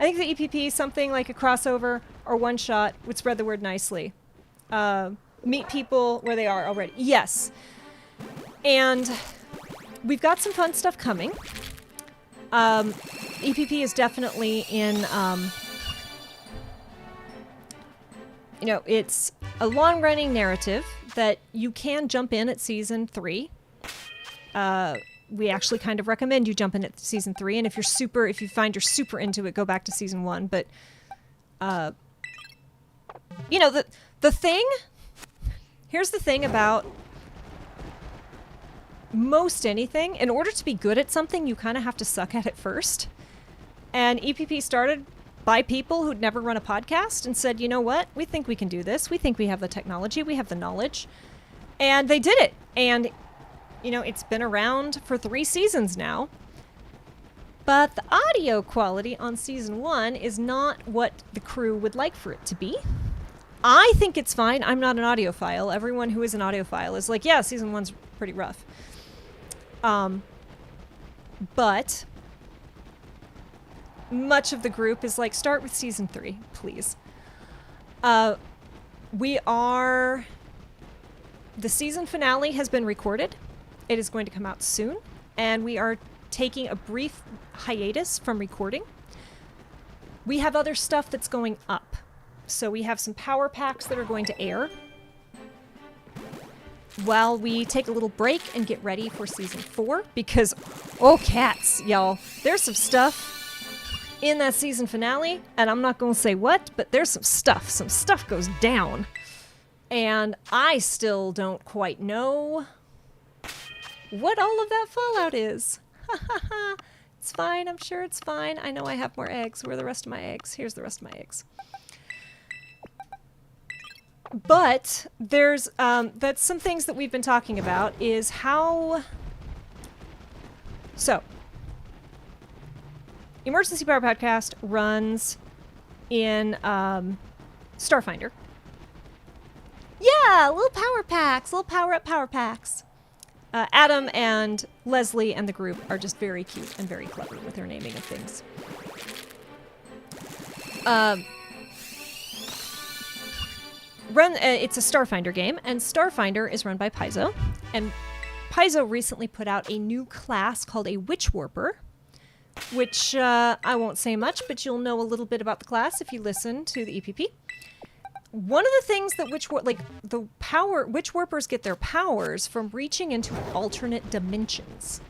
Speaker 1: I think the EPP, something like a crossover or one shot, would spread the word nicely. Meet people where they are already. Yes. And we've got some fun stuff coming. EPP is definitely in... you know, it's a long-running narrative that you can jump in at Season 3. We actually kind of recommend you jump in at Season 3, and if you find you're super into it, go back to Season 1. But, you know, the thing Here's the thing about most anything. In order to be good at something, you kind of have to suck at it first. And EPP started by people who'd never run a podcast and said, you know what? We think we can do this. We think we have the technology. We have the knowledge. And they did it. And, you know, it's been around for 3 seasons now. But the audio quality on season 1 is not what the crew would like for it to be. I think it's fine. I'm not an audiophile. Everyone who is an audiophile is like, yeah, season 1's pretty rough. But much of the group is like, start with season 3, please. The season finale has been recorded. It is going to come out soon. And we are taking a brief hiatus from recording. We have other stuff that's going up. So we have some power packs that are going to air while we take a little break and get ready for season 4, because, oh cats, y'all, there's some stuff in that season finale, and I'm not going to say what, but there's some stuff goes down, and I still don't quite know what all of that fallout is. It's fine, I'm sure it's fine. I know I have more eggs. Where are the rest of my eggs? Here's the rest of my eggs. But there's that's some things that we've been talking about is how. So, Emergency Power Podcast runs in Starfinder. Yeah, little power packs, little power up power packs. Adam and Leslie and the group are just very cute and very clever with their naming of things. It's a Starfinder game, and Starfinder is run by Paizo. And Paizo recently put out a new class called a Witch Warper, which I won't say much, but you'll know a little bit about the class if you listen to the EPP. One of the things that Witch Warpers get their powers from reaching into alternate dimensions.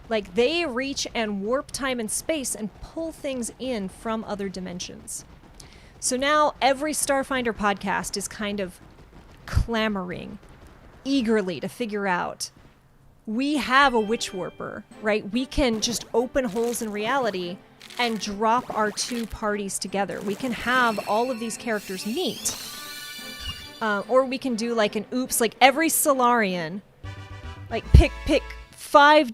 Speaker 1: Like, they reach and warp time and space and pull things in from other dimensions. So now every Starfinder podcast is kind of clamoring eagerly to figure out, we have a Witch Warper, right? We can just open holes in reality and drop our 2 parties together. We can have all of these characters meet. Or we can do like an oops, like every Solarian, like pick 4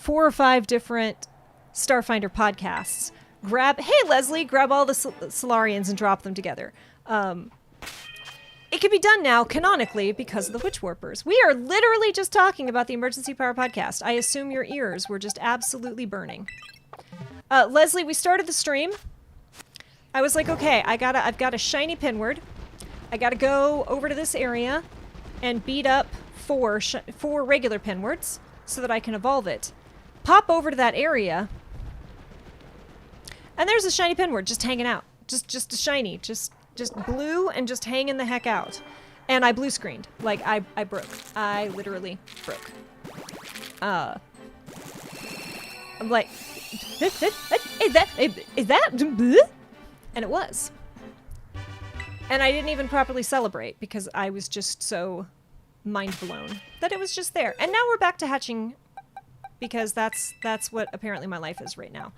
Speaker 1: or 5 different Starfinder podcasts. Hey Leslie, grab all the Solarians and drop them together. It can be done now, canonically, because of the Witch Warpers. We are literally just talking about the Emergency Power Podcast. I assume your ears were just absolutely burning. Leslie, we started the stream. I was like, okay, I've got a shiny pinward. I gotta go over to this area and beat up 4 regular pinwards so that I can evolve it. Pop over to that area, and there's a shiny pinward just hanging out. Just a shiny. Just blue and just hanging the heck out. And I blue screened. Like, I broke. I literally broke. I'm like, is that? And it was. And I didn't even properly celebrate because I was just so mind blown that it was just there. And now we're back to hatching because that's what apparently my life is right now.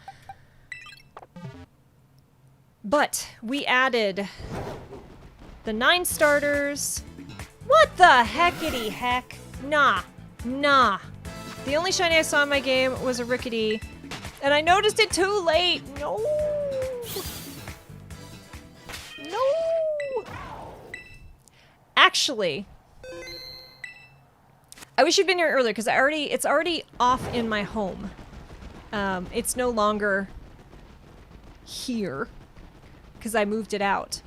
Speaker 1: But we added the 9 starters. What the heckity heck? Nah. The only shiny I saw in my game was a Rickety, and I noticed it too late. No. Actually, I wish you'd been here earlier because it's already off in my home. It's no longer here because I moved it out.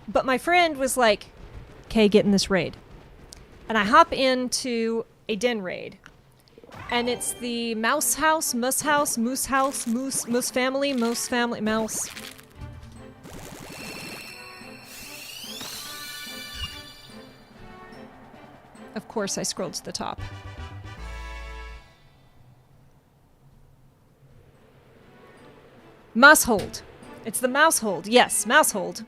Speaker 1: But my friend was like, "Okay, get in this raid," and I hop into a den raid, and it's the mouse family, mouse. Of course, I scrolled to the top. Mousehold. It's the Mousehold. Yes, Mousehold.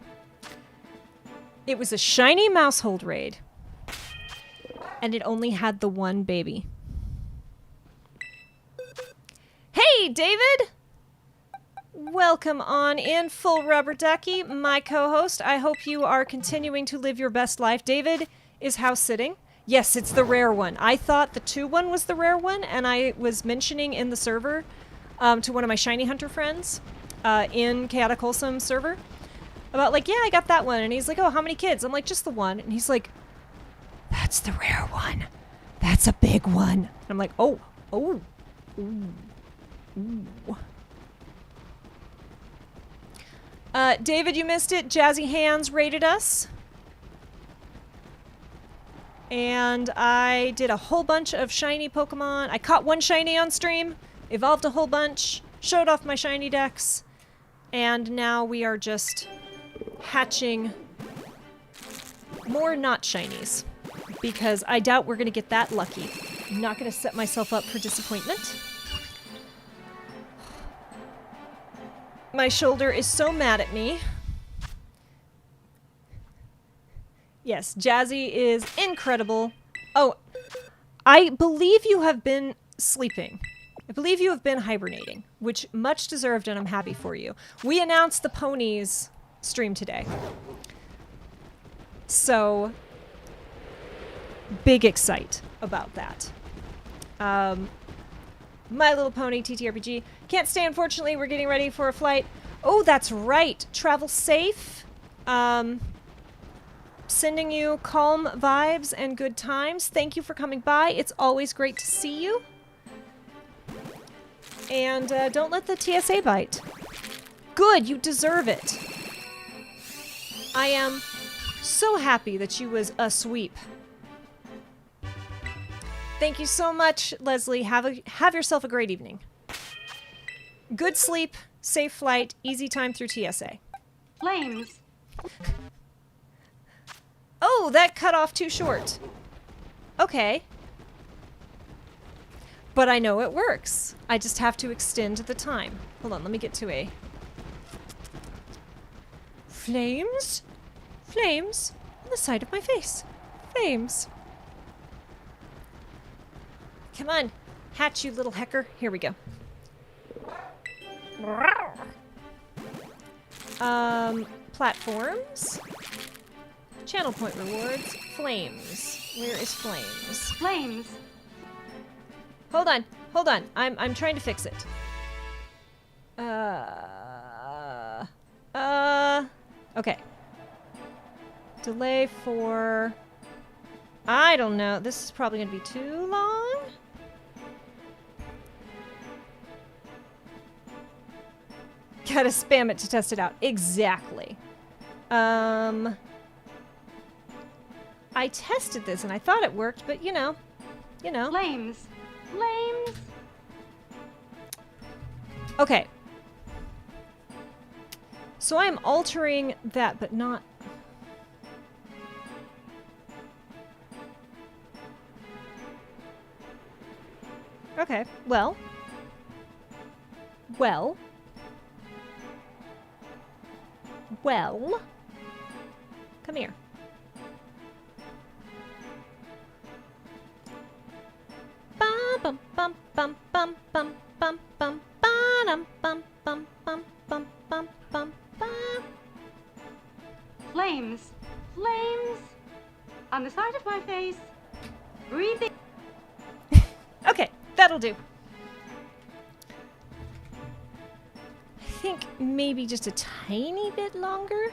Speaker 1: It was a shiny Mousehold raid. And it only had the one baby. Hey, David! Welcome on in, Full Rubber Ducky, my co-host. I hope you are continuing to live your best life. David is house sitting. Yes, it's the rare one. I thought the 2-1 was the rare one, and I was mentioning in the server to one of my shiny hunter friends in Chaotic Wholesome server about like, yeah, I got that one. And he's like, oh, how many kids? I'm like, just the one. And he's like, that's the rare one. That's a big one. And I'm like, oh, ooh. David, you missed it. Jazzy Hands rated us. And I did a whole bunch of shiny Pokemon. I caught one shiny on stream, evolved a whole bunch, showed off my Shinydex, and now we are just hatching more not shinies. Because I doubt we're going to get that lucky. I'm not going to set myself up for disappointment. My shoulder is so mad at me. Yes, Jazzy is incredible. Oh, I believe you have been sleeping. I believe you have been hibernating, which much deserved, and I'm happy for you. We announced the ponies stream today. So, big excite about that. My Little Pony TTRPG. Can't stay, unfortunately. We're getting ready for a flight. Oh, that's right. Travel safe. Sending you calm vibes and good times. Thank you for coming by. It's always great to see you. And don't let the TSA bite. Good, you deserve it. I am so happy that you was a sweep. Thank you so much, Leslie. Have yourself a great evening. Good sleep, safe flight, easy time through TSA.
Speaker 3: Flames.
Speaker 1: Oh, that cut off too short. Okay. But I know it works. I just have to extend the time. Hold on, let me get to a... Flames? Flames on the side of my face. Flames. Come on. Hatch, you little hecker. Here we go. Platforms. Channel point rewards. Flames. Where is Flames?
Speaker 3: Flames.
Speaker 1: Hold on. Hold on. I'm trying to fix it. Okay. Delay for... I don't know. This is probably going to be too long. Gotta spam it to test it out. Exactly. I tested this and I thought it worked, but you know.
Speaker 3: Flames. Flames.
Speaker 1: Okay. So I'm altering that, but not... Okay, well. Well. Come here. Bum bum bum bum bum bum bum bum bum bum bum bum bum bum bum.
Speaker 3: Flames. Flames. On the side of my face. Breathing.
Speaker 1: Okay, that'll do. I think maybe just a tiny bit longer.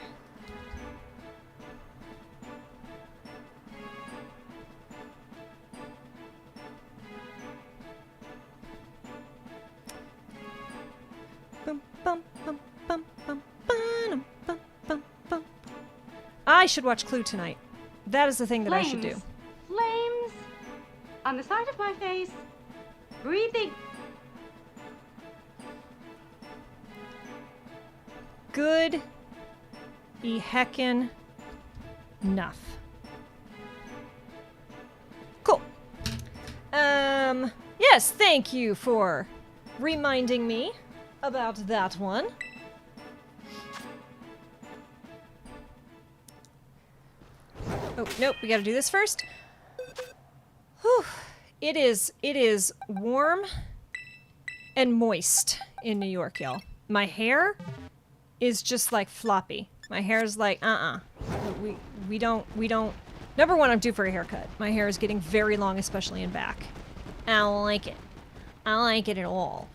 Speaker 1: Bum, bum, bum, bum, bum, bum, bum, bum, bum. I should watch Clue tonight. That is the thing that I should do.
Speaker 3: Flames. On the side of my face. Breathing.
Speaker 1: Good be heckin' enough. Cool. Yes, thank you for reminding me about that one. Oh, nope, we gotta do this first. It is warm and moist in New York, y'all. My hair is just like floppy. My hair is like, we don't. Number one, I'm due for a haircut. My hair is getting very long, especially in back. I don't like it. I don't like it at all.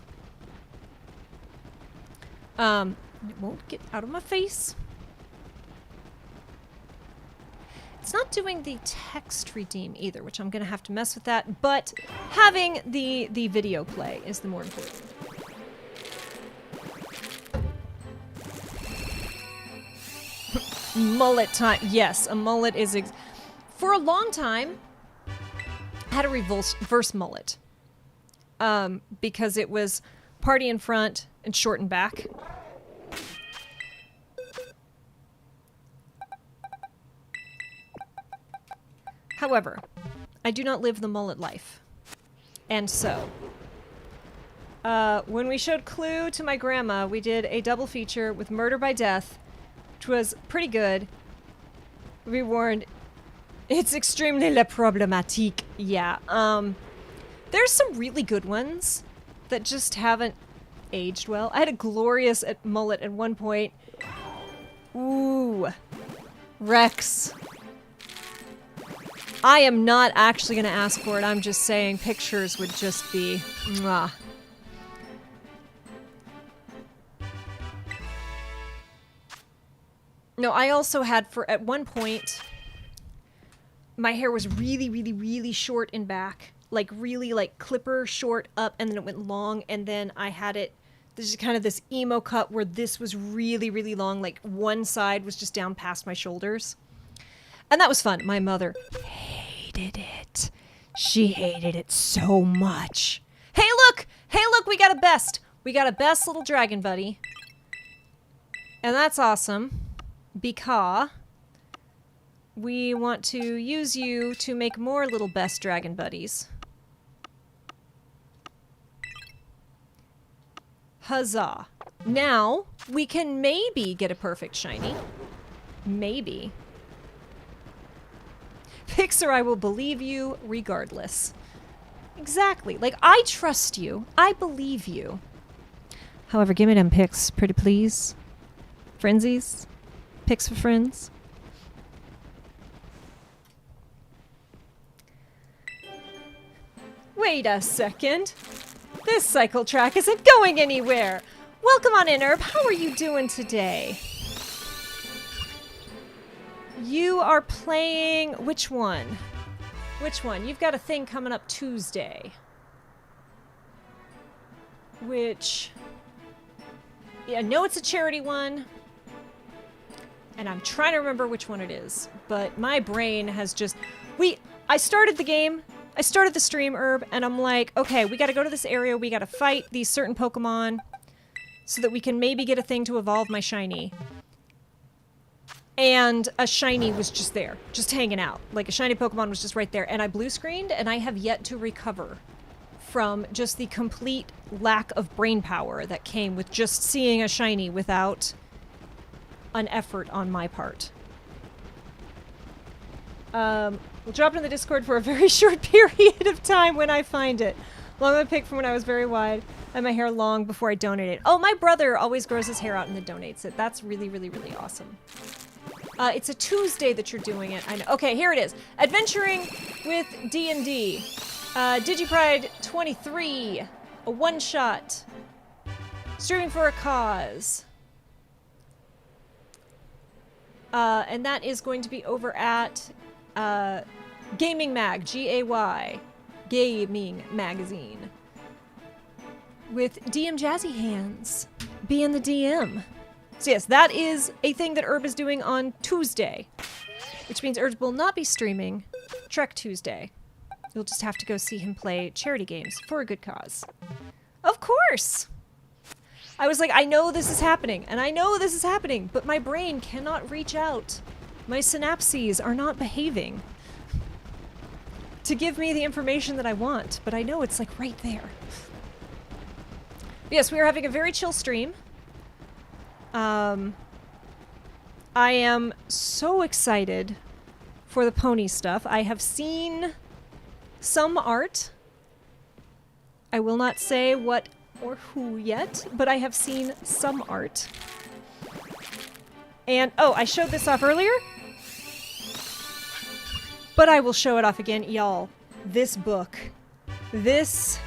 Speaker 1: It won't get out of my face. It's not doing the text redeem either, which I'm gonna have to mess with that, but having the video play is the more important. Mullet time. Yes, a mullet is... For a long time, I had a reverse mullet. Because it was party in front and short in back. However, I do not live the mullet life. And so, when we showed Clue to my grandma, we did a double feature with Murder by Death, which was pretty good. We warned, it's extremely le problématique. Yeah, there's some really good ones that just haven't aged well. I had a glorious mullet at one point. Ooh. Rex. I am not actually going to ask for it. I'm just saying pictures would just be... Mwah. No, I also had at one point, my hair was really, really, really short in back. Like really like clipper short up, and then it went long, and then I had it, this is kind of this emo cut where this was really, really long. Like one side was just down past my shoulders. And that was fun. My mother hated it. She hated it so much. Hey, look! Hey, look! We got a best! We got a best little dragon buddy. And that's awesome. Because we want to use you to make more little best dragon buddies. Huzzah. Now, we can maybe get a perfect shiny. Maybe. Pixar, I will believe you regardless. Exactly. Like, I trust you. I believe you. However, give me them pics, pretty please. Frenzies. Pics for friends. Wait a second. This cycle track isn't going anywhere. Welcome on in, Herb. How are you doing today? You are playing... Which one? Which one? You've got a thing coming up Tuesday. Which... Yeah, I know it's a charity one. And I'm trying to remember which one it is. But my brain has just... I started the game. I started the stream, Herb, and I'm like, okay, we gotta go to this area. We gotta fight these certain Pokemon so that we can maybe get a thing to evolve my shiny. And a shiny was just there, just hanging out. Like a shiny Pokemon was just right there. And I blue screened, and I have yet to recover from just the complete lack of brain power that came with just seeing a shiny without an effort on my part. We'll drop it in the Discord for a very short period of time when I find it. Long a pic from when I was very wide. I had my hair long before I donated. Oh, my brother always grows his hair out and then donates it. That's really, really, really awesome. It's a Tuesday that you're doing it. I know. Okay, here it is. Adventuring with D&D. DigiPride 23. A one-shot. Streaming for a cause. And that is going to be over at Gaming Mag, G-A-Y, Gaming Magazine, with DM Jazzy Hands being the DM. So yes, that is a thing that Herb is doing on Tuesday, which means Herb will not be streaming Trek Tuesday. You'll just have to go see him play charity games for a good cause. Of course! I was like, I know this is happening, and I know this is happening, but my brain cannot reach out. My synapses are not behaving to give me the information that I want, but I know it's like right there. Yes, we are having a very chill stream. I am so excited for the pony stuff. I have seen some art I will not say what or who yet, but I have seen some art. And, oh, I showed this off earlier, but I will show it off again. Y'all, this book, this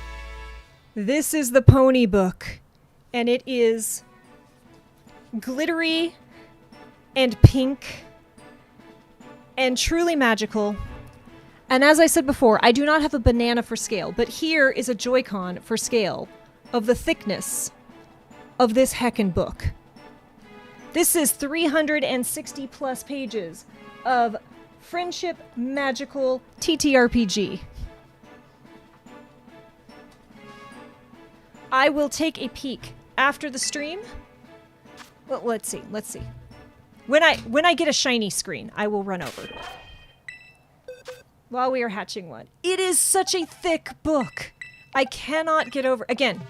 Speaker 1: is the pony book, and it is glittery and pink and truly magical. And as I said before, I do not have a banana for scale, but here is a Joy-Con for scale of the thickness of this heckin' book. This is 360 plus pages of friendship magical TTRPG. I will take a peek after the stream. Well, let's see. When I get a shiny screen, I will run over. While we are hatching one. It is such a thick book. I cannot get over again.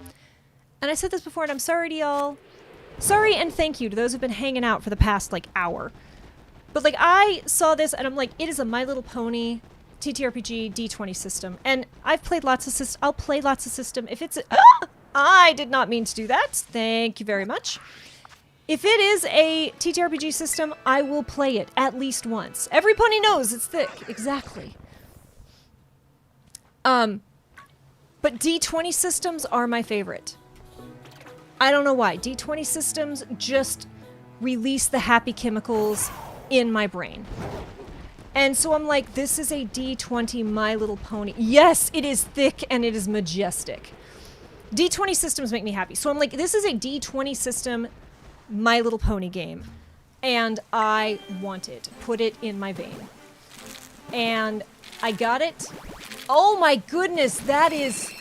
Speaker 1: And I said this before, and I'm sorry to y'all. Sorry and thank you to those who've been hanging out for the past like hour. But like I saw this and I'm like, it is a My Little Pony TTRPG D20 system. And I've played lots of system. I'll play lots of system. If it's I did not mean to do that. Thank you very much. If it is a TTRPG system, I will play it at least once. Every pony knows it's thick. Exactly. But D20 systems are my favorite. I don't know why. D20 systems just release the happy chemicals in my brain. And so I'm like, this is a D20 My Little Pony. Yes, it is thick and it is majestic. D20 systems make me happy. So I'm like, this is a D20 system My Little Pony game. And I want it. Put it in my vein. And I got it. Oh my goodness, that is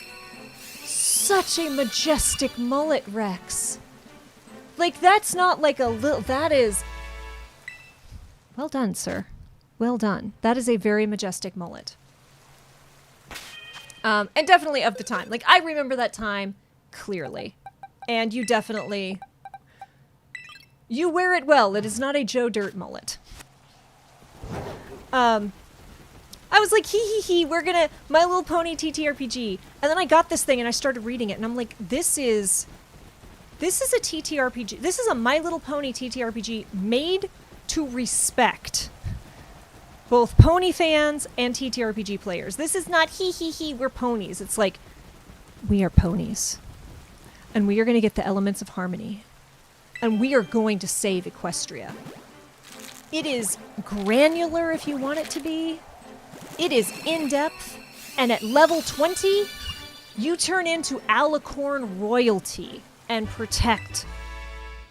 Speaker 1: such a majestic mullet, Rex. Like, that's not like a little... That is... Well done, sir. Well done. That is a very majestic mullet. And definitely of the time. Like, I remember that time clearly. And you definitely... You wear it well. It is not a Joe Dirt mullet. I was like, hee, we're gonna My Little Pony TTRPG. And then I got this thing and I started reading it and I'm like, this is a TTRPG. This is a My Little Pony TTRPG made to respect both pony fans and TTRPG players. This is not hee, we're ponies. It's like, we are ponies. And we are gonna get the elements of harmony. And we are going to save Equestria. It is granular if you want it to be. It is in-depth, and at level 20, you turn into Alicorn royalty and protect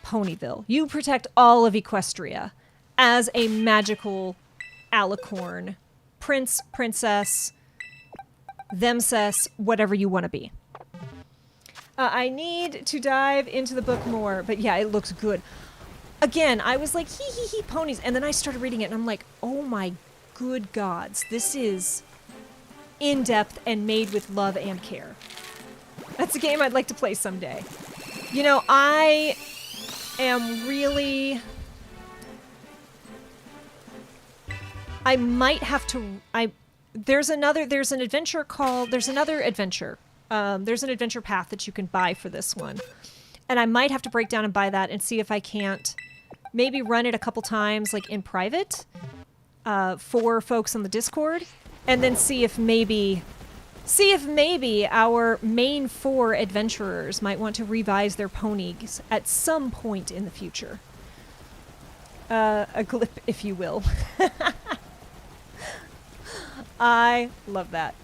Speaker 1: Ponyville. You protect all of Equestria as a magical Alicorn. Prince, princess, themcess, whatever you want to be. I need to dive into the book more, but yeah, it looks good. Again, I was like, hee, ponies, and then I started reading it, and I'm like, oh my good gods, this is in-depth and made with love and care. That's a game I'd like to play someday. You know, I am really... I might have to... There's an adventure called... There's another adventure. There's an adventure path that you can buy for this one. And I might have to break down and buy that and see if I can't maybe run it a couple times, like in private, for folks on the Discord, and then see if maybe our main 4 adventurers might want to revise their ponies at some point in the future. A glip, if you will. I love that.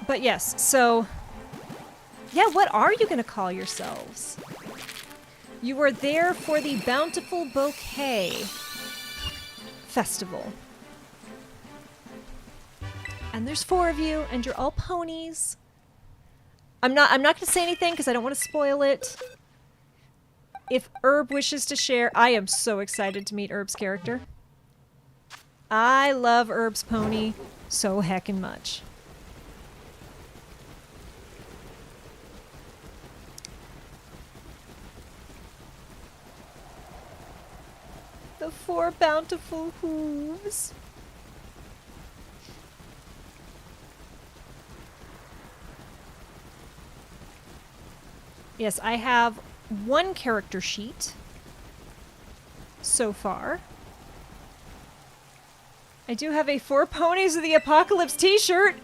Speaker 1: But yes, so yeah, what are you gonna call yourselves? You were there for the Bountiful Bouquet Festival. And there's 4 of you, and you're all ponies. I'm not gonna say anything because I don't want to spoil it. If Herb wishes to share, I am so excited to meet Herb's character. I love Herb's pony so heckin' much. of 4 bountiful hooves. Yes, I have 1 character sheet so far. I do have a 4 Ponies of the Apocalypse t-shirt.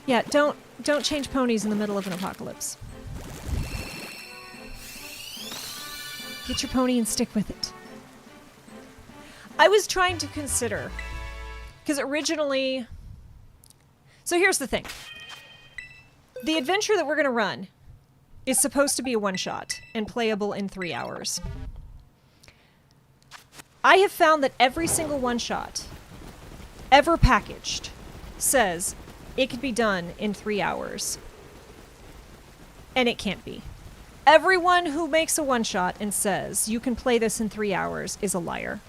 Speaker 1: Yeah, don't change ponies in the middle of an apocalypse. Get your pony and stick with it. I was trying to consider, because originally... So here's the thing. The adventure that we're going to run is supposed to be a one-shot and playable in 3 hours. I have found that every single one-shot ever packaged says it could be done in 3 hours. And it can't be. Everyone who makes a one-shot and says you can play this in 3 hours is a liar.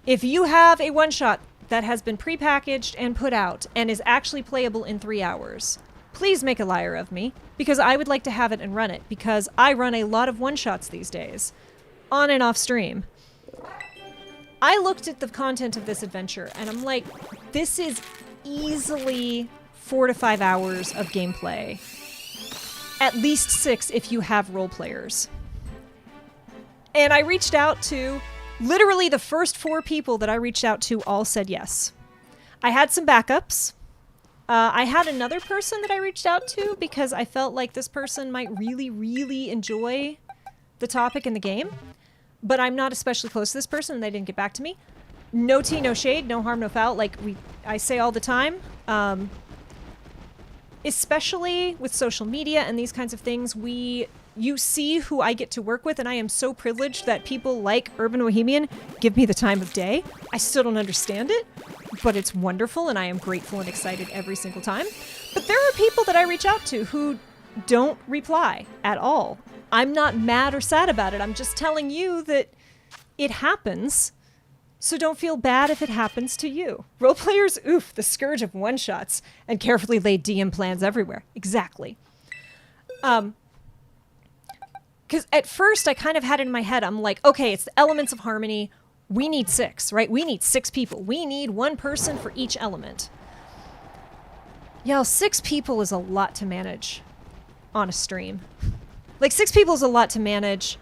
Speaker 1: If you have a one-shot that has been prepackaged and put out and is actually playable in 3 hours, please make a liar of me, because I would like to have it and run it, because I run a lot of one-shots these days, on and off stream. I looked at the content of this adventure and I'm like, this is easily 4 to 5 hours of gameplay. At least 6 if you have role players. And I reached out to, literally the first 4 people that I reached out to all said yes. I had some backups. I had another person that I reached out to because I felt like this person might really, really enjoy the topic in the game. But I'm not especially close to this person and they didn't get back to me. No tea, no shade, no harm, no foul. Like I say all the time. Especially with social media and these kinds of things, you see who I get to work with, and I am so privileged that people like Urban Bohemian give me the time of day. I still don't understand it, but it's wonderful, and I am grateful and excited every single time. But there are people that I reach out to who don't reply at all. I'm not mad or sad about it. I'm just telling you that it happens, so don't feel bad if it happens to you. Role players, oof, the scourge of one-shots and carefully laid DM plans everywhere. Exactly. Because at first I kind of had it in my head, I'm like, okay, it's the elements of harmony. We need 6, right? We need 6 people. We need 1 person for each element. Yo, 6 people is a lot to manage on a stream. Like, 6 people is a lot to manage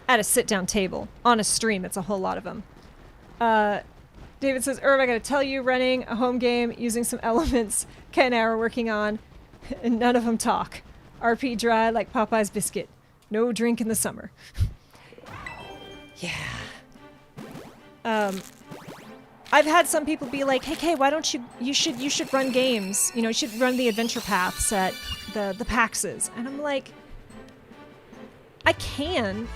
Speaker 1: at a sit-down table. On a stream, it's a whole lot of them. David says, I gotta tell you, running a home game using some elements Ken and I are working on, and none of them talk. RP dry like Popeye's biscuit. No drink in the summer. Yeah. I've had some people be like, hey, Kay, why don't you should run games. You know, you should run the adventure paths at the PAXs. And I'm like, I can,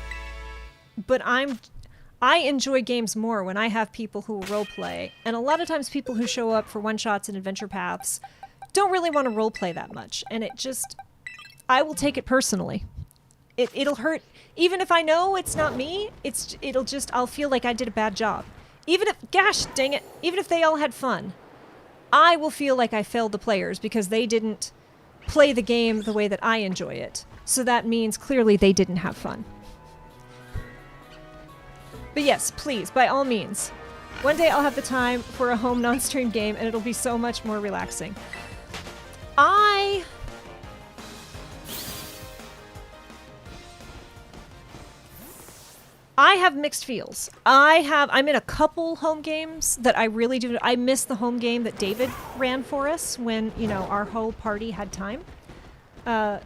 Speaker 1: but I enjoy games more when I have people who will roleplay. And a lot of times people who show up for one-shots and adventure paths don't really want to roleplay that much. And it just, I will take it personally. It'll hurt. Even if I know it's not me, I'll feel like I did a bad job. Even if, gosh dang it, even if they all had fun, I will feel like I failed the players because they didn't play the game the way that I enjoy it. So that means clearly they didn't have fun. But yes, please, by all means, one day I'll have the time for a home non-stream game and it'll be so much more relaxing. I have mixed feels. I'm in a couple home games that I really do. I miss the home game that David ran for us when, you know, our whole party had time. I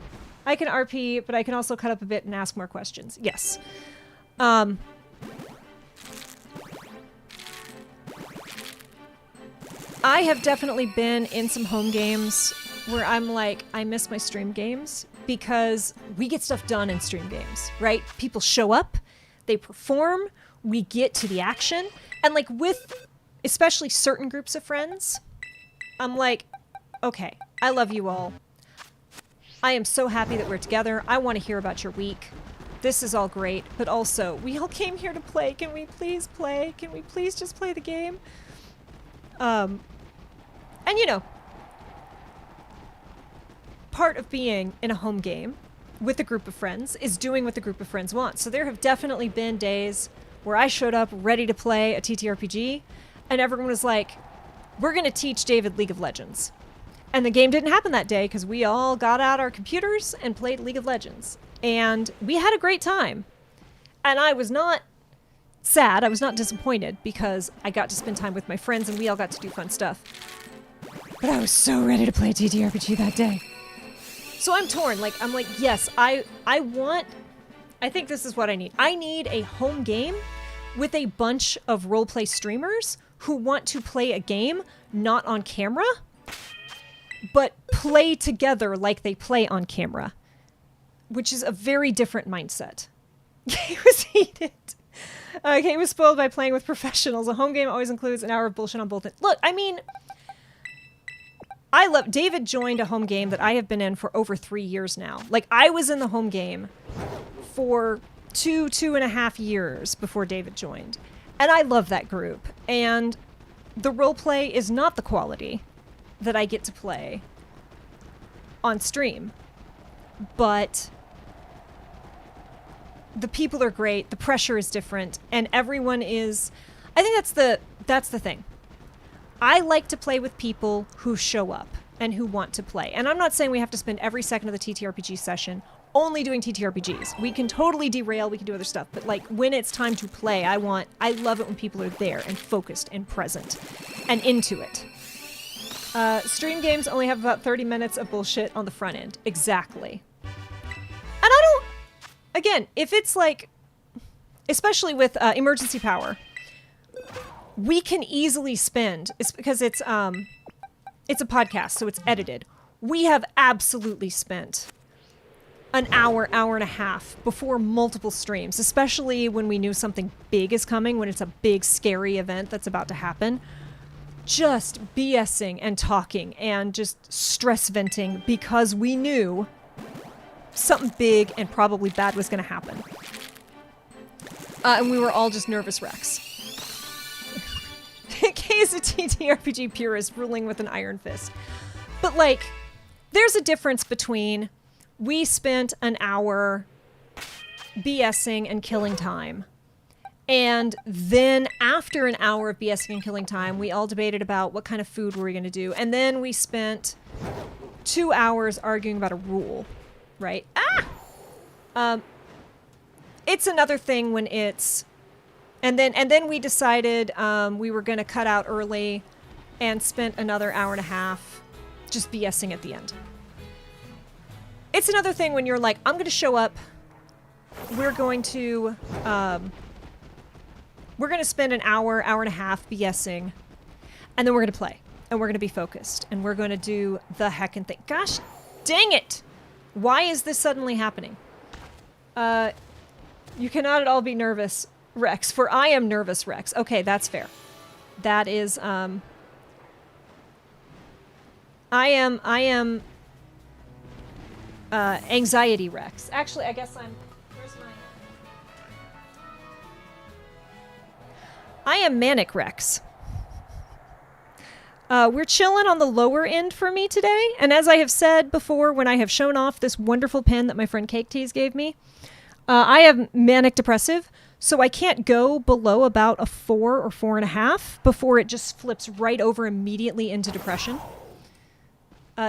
Speaker 1: can RP, but I can also cut up a bit and ask more questions. Yes. I have definitely been in some home games where I'm like, I miss my stream games because we get stuff done in stream games, right? People show up. They perform, we get to the action, and like with especially certain groups of friends, I'm like, okay, I love you all. I am so happy that we're together. I want to hear about your week. This is all great, but also, we all came here to play. Can we please play? Can we please just play the game? And you know, part of being in a home game with a group of friends is doing what the group of friends wants. So there have definitely been days where I showed up ready to play a TTRPG, and everyone was like, we're going to teach David League of Legends. And the game didn't happen that day because we all got out our computers and played League of Legends. And we had a great time. And I was not sad. I was not disappointed because I got to spend time with my friends and we all got to do fun stuff. But I was so ready to play TTRPG that day. So I'm torn. Like, I'm like, yes, I think this is what I need. I need a home game with a bunch of roleplay streamers who want to play a game not on camera, but play together like they play on camera, which is a very different mindset. Game was heated. Game was spoiled by playing with professionals. A home game always includes an hour of bullshit on both ends. Look, I mean, David joined a home game that I have been in for over 3 years now. Like, I was in the home game for 2.5 years before David joined. And I love that group. And the roleplay is not the quality that I get to play on stream. But the people are great, the pressure is different, and everyone is... I think that's the thing. I like to play with people who show up and who want to play. And I'm not saying we have to spend every second of the TTRPG session only doing TTRPGs. We can totally derail, we can do other stuff, but like when it's time to play, I love it when people are there and focused and present and into it. Stream games only have about 30 minutes of bullshit on the front end. Exactly. And I don't... Again, if it's like... Especially with emergency power, we can easily spend... It's because it's a podcast, so it's edited. We have absolutely spent an hour, hour and a half before multiple streams, especially when we knew something big is coming, when it's a big, scary event that's about to happen. Just BSing and talking and just stress venting because we knew something big and probably bad was going to happen. And we were all just nervous wrecks. Kay is a TTRPG purist ruling with an iron fist. But like, there's a difference between we spent an hour BSing and killing time. And then after an hour of BSing and killing time, we all debated about what kind of food were we going to do. And then we spent 2 hours arguing about a rule, right? It's another thing when it's... And then we decided we were going to cut out early and spent another hour and a half just BSing at the end. It's another thing when you're like, I'm going to show up. We're going to spend an hour, hour and a half BSing, and then we're going to play, and we're going to be focused, and we're going to do the heckin' thing. Gosh, dang it! Why is this suddenly happening? You cannot at all be nervous, Rex, for I am nervous, Rex. Okay, that's fair. That is, I am, anxiety Rex. Actually, I guess where's I am manic Rex. We're chilling on the lower end for me today, and as I have said before when I have shown off this wonderful pen that my friend Cake Tease gave me, I have manic depressive, so I can't go below about a 4 or 4.5 before it just flips right over immediately into depression.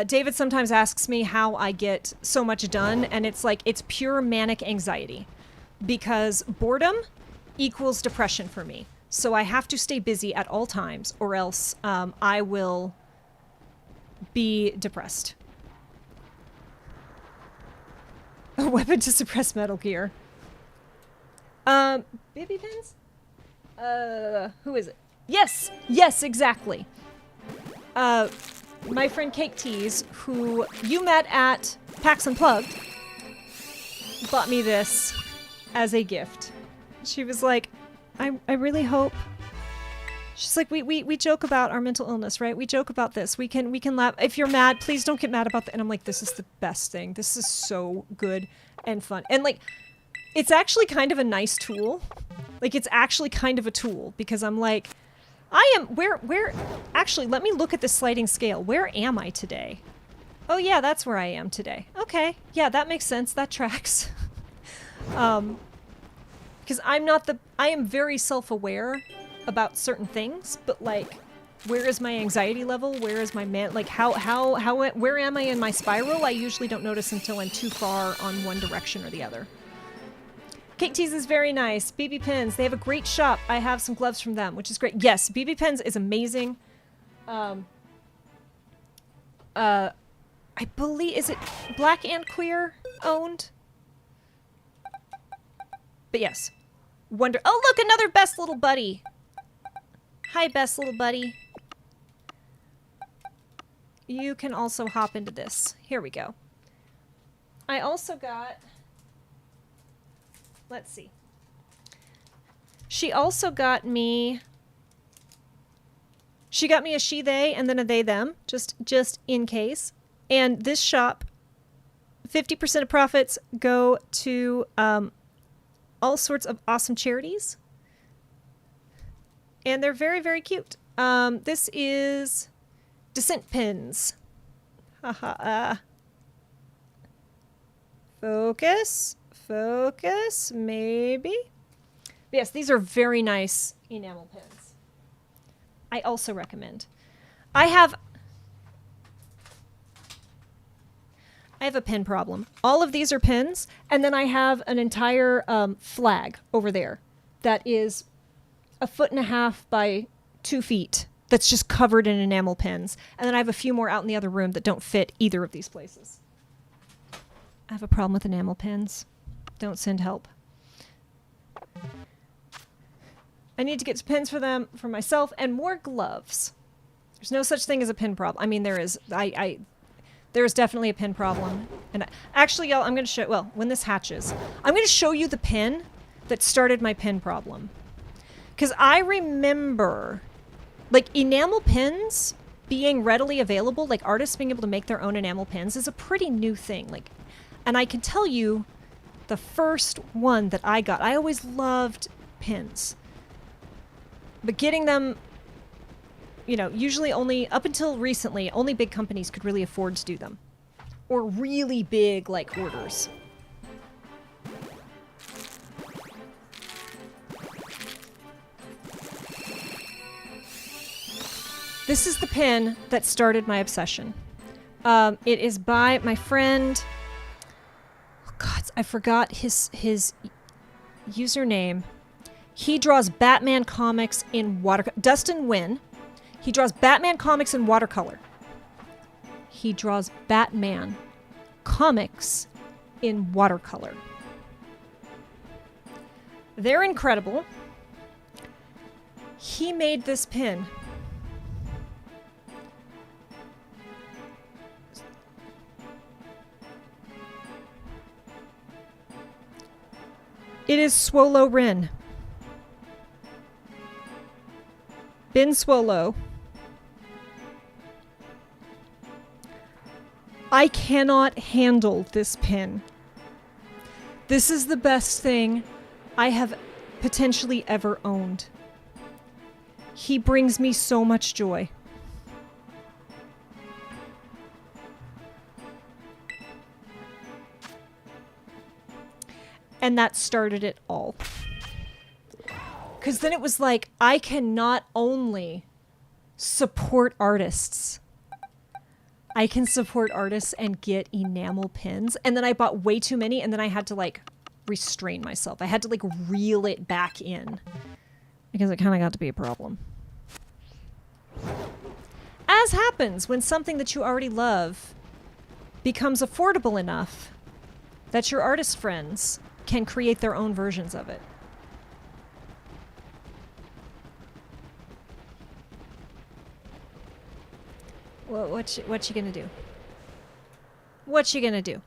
Speaker 1: David sometimes asks me how I get so much done, and it's like, it's pure manic anxiety. Because boredom equals depression for me. So I have to stay busy at all times, or else I will be depressed. A weapon to suppress Metal Gear. Baby pins? Who is it? Yes! Yes, exactly. My friend Cake Tease, who you met at PAX Unplugged, bought me this as a gift. She was like, I really hope... She's like, we joke about our mental illness, right? We joke about this. We can laugh. If you're mad, please don't get mad about that. And I'm like, this is the best thing. This is so good and fun. And like, it's actually kind of a nice tool. Like, it's actually kind of a tool because I'm like, where, actually, let me look at this sliding scale. Where am I today? Oh yeah, that's where I am today. Okay, yeah, that makes sense. That tracks. Because I am very self-aware about certain things, but like, where is my anxiety level? Where is my like, where am I in my spiral? I usually don't notice until I'm too far on one direction or the other. Cake Tease is very nice. BB Pins, they have a great shop. I have some gloves from them, which is great. Yes, BB Pins is amazing. I believe, is it Black and Queer owned? But yes. Wonder. Oh, look, another Best Little Buddy. Hi, Best Little Buddy. You can also hop into this. Here we go. I also got... Let's see. She also got me... She got me a she, they, and then a they, them. Just in case. And this shop, 50% of profits go to all sorts of awesome charities. And they're very, very cute. This is Descent Pins. Haha. Focus. Focus. Maybe. But yes, these are very nice enamel pins. I also recommend. I have a pin problem. All of these are pins, and then I have an entire flag over there that is 1.5 feet by 2 feet that's just covered in enamel pins. And then I have a few more out in the other room that don't fit either of these places. I have a problem with enamel pins. Don't send help. I need to get pins for them, for myself, and more gloves. There's no such thing as a pin problem. I mean, there is. There is definitely a pin problem. And actually, y'all, I'm going to show... Well, when this hatches, I'm going to show you the pin that started my pin problem. Because I remember, like, enamel pins being readily available, like, artists being able to make their own enamel pins is a pretty new thing. Like, and I can tell you, the first one that I got, I always loved pins. But getting them... You know, usually only, up until recently, only big companies could really afford to do them. Or really big, like, orders. This is the pin that started my obsession. It is by my friend... Oh God, I forgot his username. He draws Batman comics in watercolor. Dustin Wynn. He draws Batman comics in watercolor. He draws Batman comics in watercolor. They're incredible. He made this pin. It is Swolo Rin. Bin Swolo. I cannot handle this pin. This is the best thing I have potentially ever owned. He brings me so much joy. And that started it all. Because then it was like, I can not only support artists, I can support artists and get enamel pins. And then I bought way too many, and then I had to, like, restrain myself. I had to, like, reel it back in. Because it kind of got to be a problem. As happens when something that you already love becomes affordable enough that your artist friends can create their own versions of it. Well, what you gonna do? What you gonna do?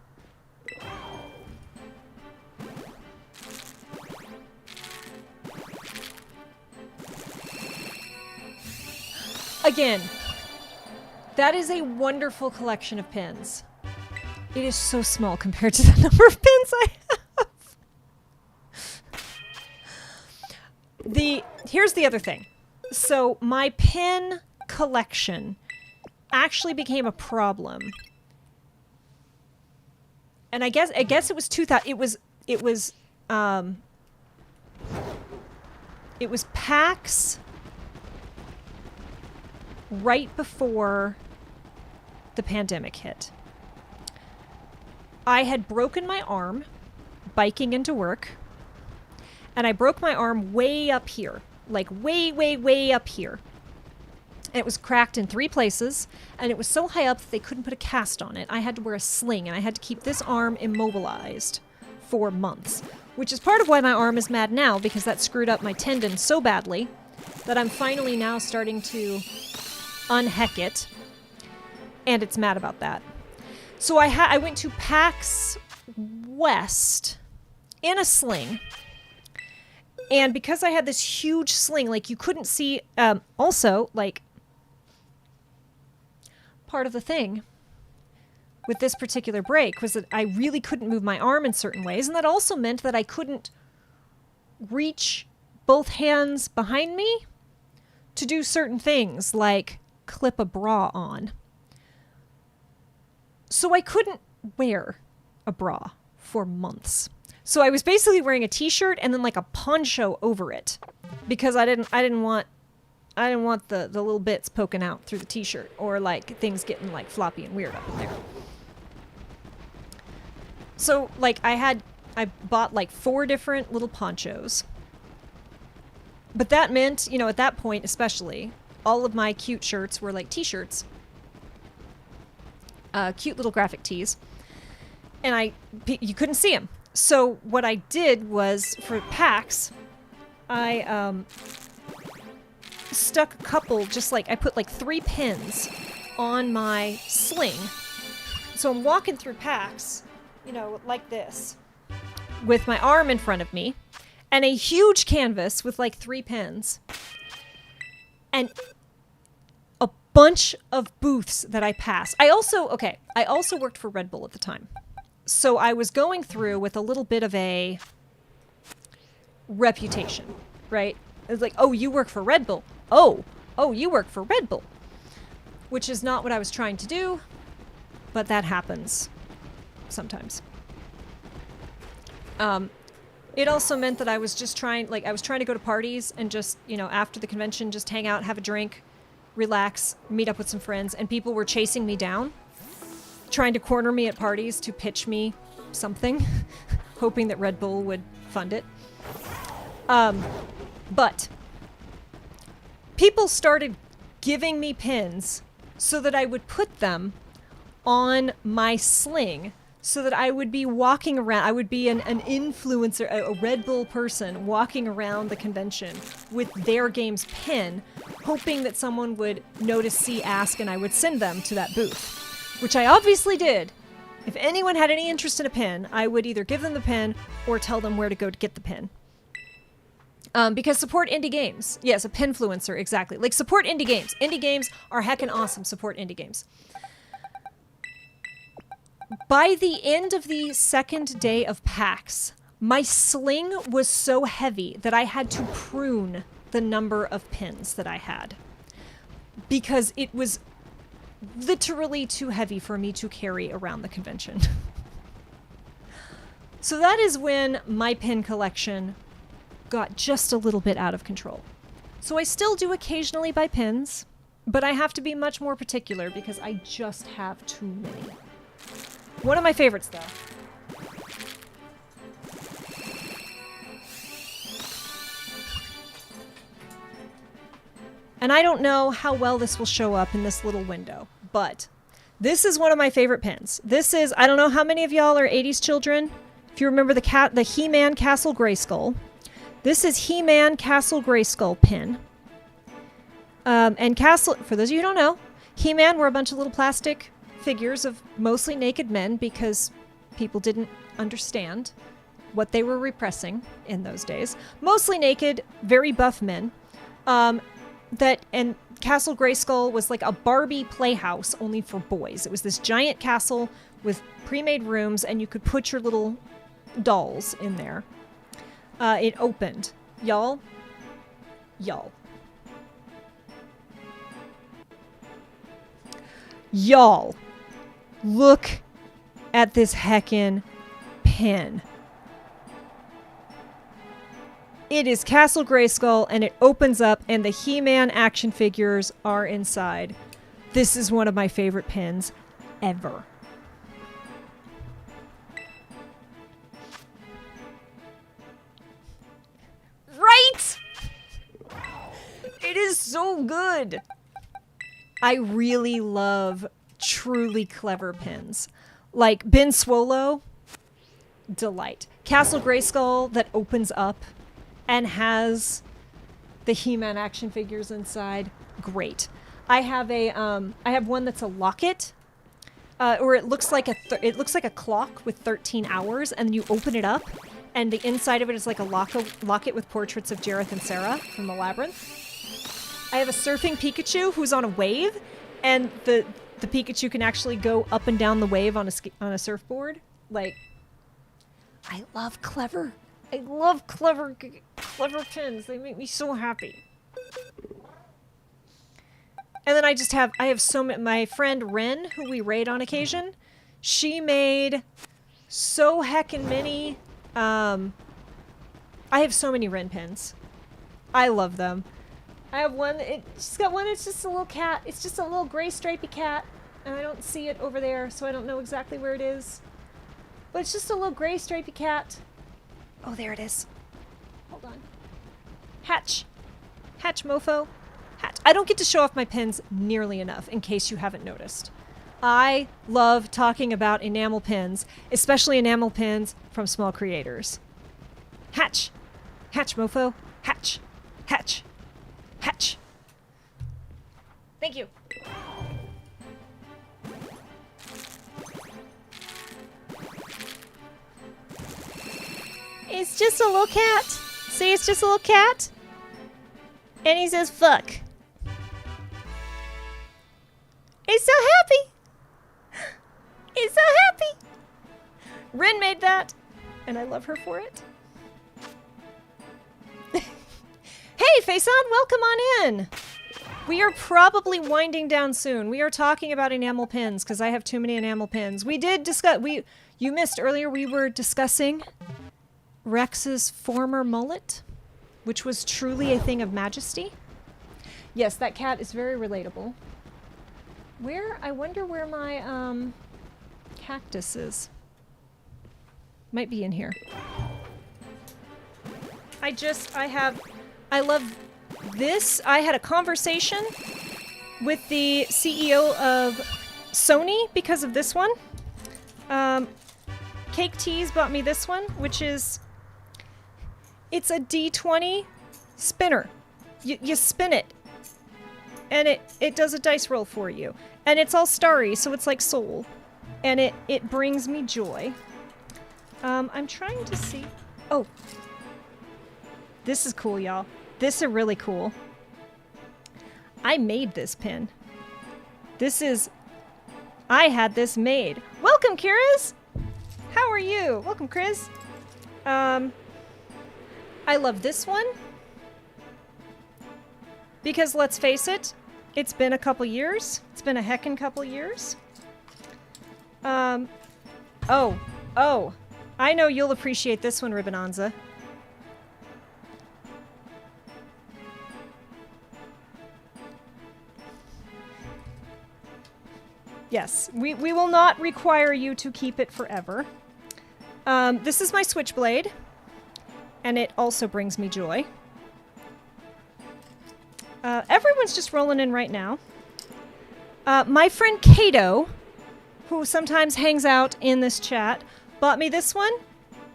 Speaker 1: Again, that is a wonderful collection of pins. It is so small compared to the number of pins I have. Here's the other thing. So my pin collection actually became a problem And I guess it was 2000. It was PAX right before the pandemic hit. I had broken my arm biking into work, and I broke my arm way up here, like way up here. And it was cracked in 3 places, and it was so high up that they couldn't put a cast on it. I had to wear a sling, and I had to keep this arm immobilized for months, which is part of why my arm is mad now, because that screwed up my tendon so badly that I'm finally now starting to unheck it, and it's mad about that. So I went to PAX West in a sling, and because I had this huge sling, like you couldn't see, also, like, part of the thing with this particular break was that I really couldn't move my arm in certain ways, and that also meant that I couldn't reach both hands behind me to do certain things, like clip a bra on. So I couldn't wear a bra for months. So I was basically wearing a t-shirt and then like a poncho over it, because I didn't want the little bits poking out through the t-shirt, or like things getting like floppy and weird up in there. So like I bought like 4 different little ponchos. But that meant, you know, at that point especially, all of my cute shirts were like t-shirts. Cute little graphic tees. And you couldn't see them. So what I did was, for PAX, I stuck a couple, just like, I put like 3 pins on my sling. So I'm walking through PAX, you know, like this, with my arm in front of me, and a huge canvas with like 3 pins. And a bunch of booths that I passed. I also worked for Red Bull at the time. So I was going through with a little bit of a reputation, right? It was like, oh, you work for Red Bull. Oh, you work for Red Bull. Which is not what I was trying to do, but that happens sometimes. It also meant that I was just trying to go to parties and just, you know, after the convention, just hang out, have a drink, relax, meet up with some friends, and people were chasing me down, trying to corner me at parties to pitch me something, hoping that Red Bull would fund it. But people started giving me pins so that I would put them on my sling, so that I would be walking around. I would be an influencer, a Red Bull person walking around the convention with their game's pin, hoping that someone would notice, see, ask, and I would send them to that booth, which I obviously did. If anyone had any interest in a pin, I would either give them the pin or tell them where to go to get the pin. Because support indie games. Yes, a pinfluencer, exactly. Like, support indie games. Indie games are heckin' awesome. Support indie games. By the end of the second day of PAX, my sling was so heavy that I had to prune the number of pins that I had, because it was literally too heavy for me to carry around the convention. So that is when my pin collection got just a little bit out of control. So I still do occasionally buy pins, but I have to be much more particular because I just have too many. One of my favorites, though. And I don't know how well this will show up in this little window, but this is one of my favorite pins. This is, I don't know how many of y'all are 80s children. If you remember the He-Man Castle Grayskull. This is He-Man Castle Grayskull pin. And Castle, for those of you who don't know, He-Man were a bunch of little plastic figures of mostly naked men because people didn't understand what they were repressing in those days. Mostly naked, very buff men. And Castle Grayskull was like a Barbie playhouse only for boys. It was this giant castle with pre-made rooms, and you could put your little dolls in there. It opened. Y'all. Look at this heckin' pin. It is Castle Grayskull, and it opens up, and the He-Man action figures are inside. This is one of my favorite pins ever. Right? It is so good. I really love truly clever pins. Like Ben Swallow, delight. Castle Grayskull that opens up and has the He-Man action figures inside, great. I have one that's a locket, or it looks like a clock with 13 hours, and you open it up, and the inside of it is like a locket with portraits of Jareth and Sarah from the Labyrinth. I have a surfing Pikachu who's on a wave, and the Pikachu can actually go up and down the wave on a surfboard. Like, I love clever pins. They make me so happy. And then I have so many. My friend Ren, who we raid on occasion, she made so heckin' many. I have so many Ren pins. I love them. I have one. She's got one. It's just a little cat. It's just a little gray stripy cat, and I don't see it over there, so I don't know exactly where it is. But it's just a little gray stripy cat. Oh, there it is. Hold on. Hatch. Hatch, mofo. Hatch. I don't get to show off my pins nearly enough, in case you haven't noticed. I love talking about enamel pins, especially enamel pins from small creators. Hatch. Hatch, mofo. Hatch. Hatch. Hatch. Thank you. It's just a little cat. See, it's just a little cat. And he says, fuck. He's so happy. He's so happy. Rin made that, and I love her for it. Hey, Faison, welcome on in. We are probably winding down soon. We are talking about enamel pins, because I have too many enamel pins. We did discuss, you missed earlier, we were discussing Rex's former mullet, which was truly a thing of majesty. Yes, that cat is very relatable. I wonder where my, cactus is. Might be in here. I love this. I had a conversation with the CEO of Sony because of this one. Cake Teas bought me this one, which is, it's a D20 spinner. You spin it, and it does a dice roll for you. And it's all starry, so it's like Soul. And it brings me joy. I'm trying to see... Oh. This is cool, y'all. This is really cool. I made this pin. I had this made. Welcome, Kiris! How are you? Welcome, Chris. I love this one. Because let's face it, it's been a couple years. It's been a heckin' couple years. Oh. I know you'll appreciate this one, Ribbonanza. Yes, we will not require you to keep it forever. This is my Switchblade, and it also brings me joy. Everyone's just rolling in right now. My friend Kato, who sometimes hangs out in this chat, bought me this one,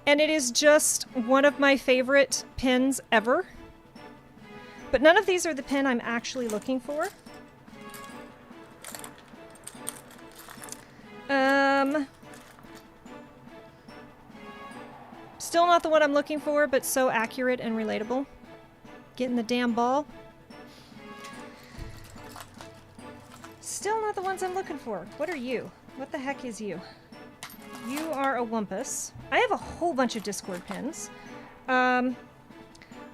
Speaker 1: and it is just one of my favorite pins ever. But none of these are the pin I'm actually looking for. Still not the one I'm looking for, but so accurate and relatable. Getting the damn ball. Still not the ones I'm looking for. What are you? What the heck is you? You are a Wumpus. I have a whole bunch of Discord pins. I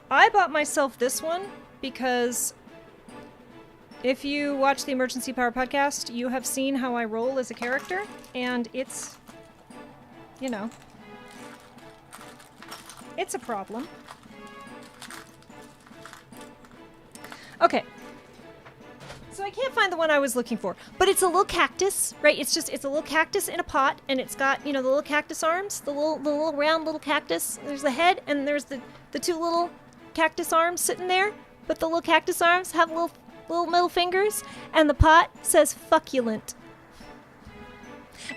Speaker 1: bought myself this one because if you watch the Emergency Power podcast, you have seen how I roll as a character, and it's you know. It's a problem. Okay. So I can't find the one I was looking for, but it's a little cactus, right? It's a little cactus in a pot, and it's got, you know, the little cactus arms, the little round little cactus. There's the head, and there's the two little cactus arms sitting there, but the little cactus arms have little middle fingers, and the pot says "fucculent."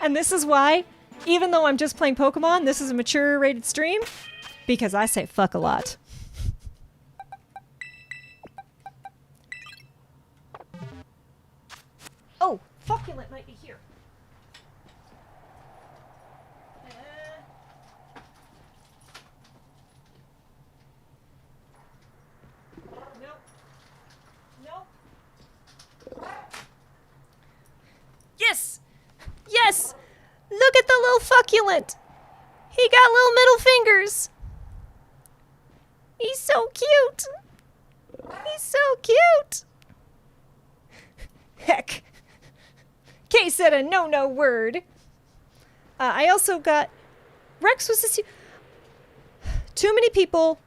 Speaker 1: And this is why, even though I'm just playing Pokemon, this is a mature rated stream, because I say fuck a lot. Oh, fucculent might be here. Nope. Nope. Yes! Yes! Look at the little fucculent! He got little middle fingers! He's so cute! He's so cute! Heck. Kay said a no word. I also got... Rex was this... Too many people,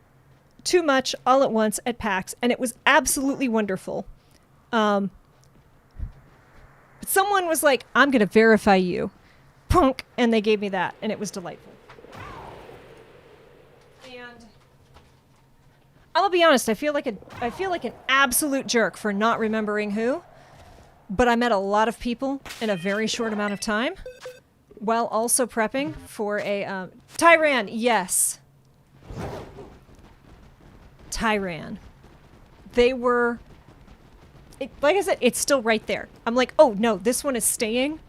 Speaker 1: too much, all at once at PAX, and it was absolutely wonderful. But someone was like, I'm going to verify you. Punk! And they gave me that, and it was delightful. And I'll be honest, I feel like an absolute jerk for not remembering who. But I met a lot of people in a very short amount of time, while also prepping for a Tyran. Yes, Tyran. They were, like I said, it's still right there. I'm like, oh no, this one is staying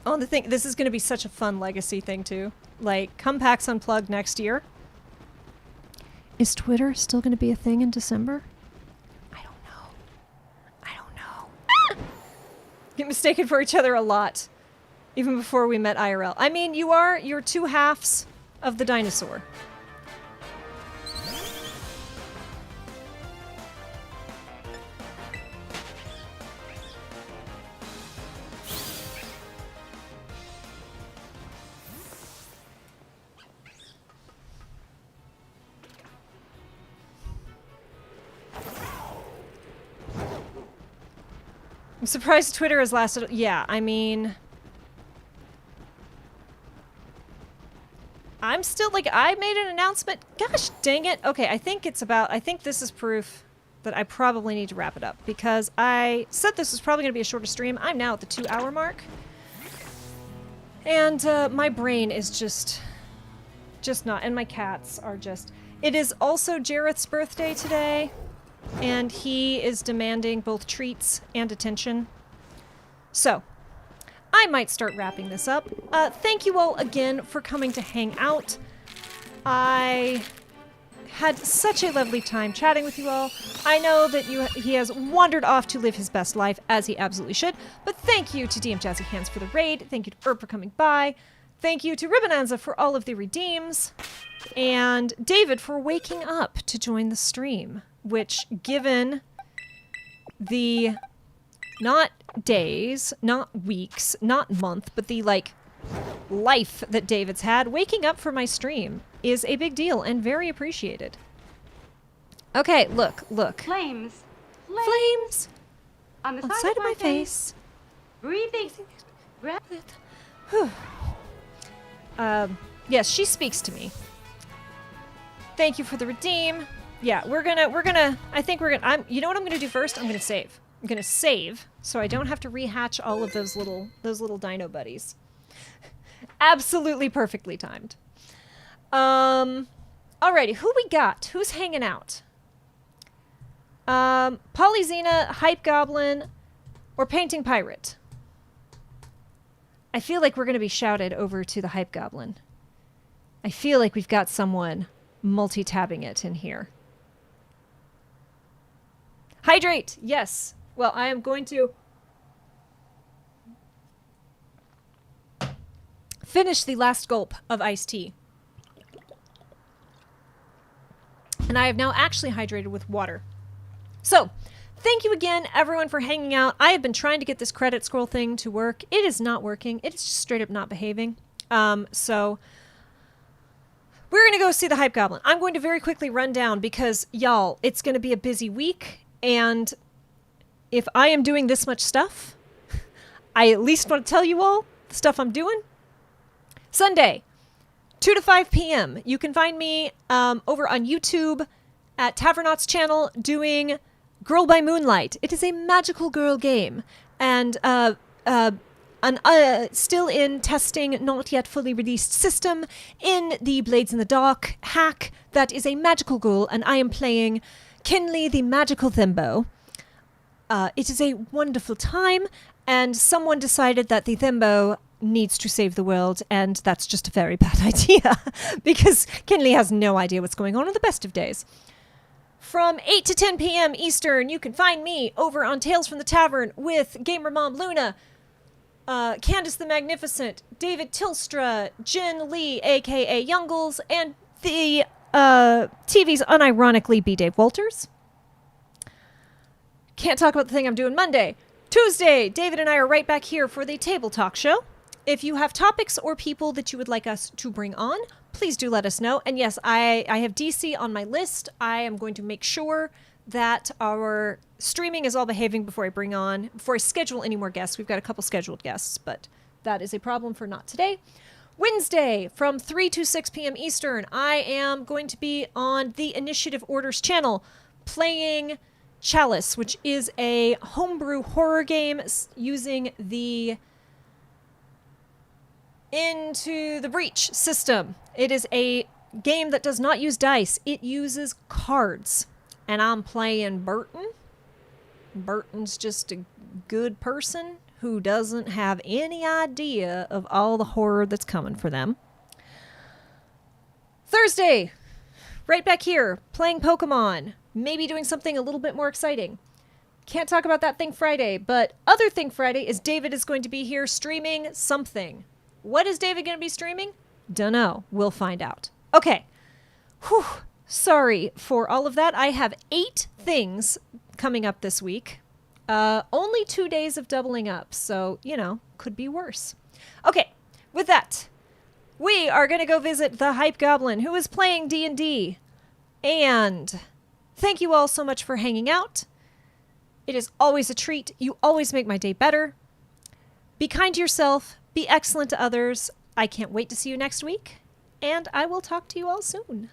Speaker 1: on the thing. This is going to be such a fun legacy thing too. Like, come PAX Unplugged next year. Is Twitter still going to be a thing in December? Get mistaken for each other a lot, even before we met IRL. I mean, you're two halves of the dinosaur. I'm surprised Twitter has lasted. Yeah, I mean, I'm still like, I made an announcement. Gosh dang it. Okay, I think this is proof that I probably need to wrap it up, because I said this was probably going to be a shorter stream. I'm now at the 2-hour mark. And my brain is just not, and my cats are just. It is also Jareth's birthday today. And he is demanding both treats and attention. So, I might start wrapping this up. Thank you all again for coming to hang out. I had such a lovely time chatting with you all. I know that he has wandered off to live his best life, as he absolutely should. But thank you to DM Jazzy Hands for the raid. Thank you to Herb for coming by. Thank you to Ribbonanza for all of the redeems. And David for waking up to join the stream. Which, given the, not days, not weeks, not month, but the, like, life that David's had, waking up for my stream is a big deal and very appreciated. Okay, look.
Speaker 3: Flames.
Speaker 1: Flames!
Speaker 3: On the
Speaker 1: On the side of my face.
Speaker 3: Breathing. Breath.
Speaker 1: Yes, she speaks to me. Thank you for the redeem. Yeah, I think you know what I'm gonna do first? I'm gonna save. I'm gonna save so I don't have to rehatch all of those little dino buddies. Absolutely perfectly timed. Alrighty, who we got? Who's hanging out? Polyxena, Hype Goblin, or Painting Pirate? I feel like we're gonna be shouted over to the Hype Goblin. I feel like we've got someone multi-tabbing it in here. Hydrate! Yes. Well, I am going to finish the last gulp of iced tea. And I have now actually hydrated with water. So, thank you again, everyone, for hanging out. I have been trying to get this credit scroll thing to work. It is not working. It is just straight up not behaving. So we're going to go see the Hype Goblin. I'm going to very quickly run down because, y'all, it's going to be a busy week. And if I am doing this much stuff, I at least want to tell you all the stuff I'm doing. Sunday, 2 to 5 p.m. You can find me over on YouTube at Tavernauts channel doing Girl by Moonlight. It is a magical girl game. And still in testing, not yet fully released system in the Blades in the Dark hack that is a magical girl, and I am playing Kinley the Magical Thimbo. It is a wonderful time, and someone decided that the Thimbo needs to save the world, and that's just a very bad idea because Kinley has no idea what's going on the best of days. From 8 to 10 p.m. Eastern, you can find me over on Tales from the Tavern with Gamer Mom Luna, Candace the Magnificent, David Tilstra, Jen Lee, a.k.a. Youngles, and the TV's unironically B. Dave Walters. Can't talk about the thing I'm doing Monday. Tuesday, David and I are right back here for the Table Talk Show. If you have topics or people that you would like us to bring on, please do let us know. And yes, I have DC on my list. I am going to make sure that our streaming is all behaving before I schedule any more guests. We've got a couple scheduled guests, but that is a problem for not today. Wednesday, from 3 to 6 p.m. Eastern, I am going to be on the Initiative Orders channel playing Chalice, which is a homebrew horror game using the Into the Breach system. It is a game that does not use dice. It uses cards. And I'm playing Burton. Burton's just a good person who doesn't have any idea of all the horror that's coming for them. Thursday, right back here, playing Pokemon. Maybe doing something a little bit more exciting. Can't talk about that thing Friday, but other thing Friday is David is going to be here streaming something. What is David going to be streaming? Dunno. We'll find out. Okay. Whew. Sorry for all of that. I have 8 things coming up this week. Only 2 days of doubling up, so, could be worse. Okay, with that, we are going to go visit the Hype Goblin, who is playing D&D. And thank you all so much for hanging out. It is always a treat. You always make my day better. Be kind to yourself. Be excellent to others. I can't wait to see you next week. And I will talk to you all soon.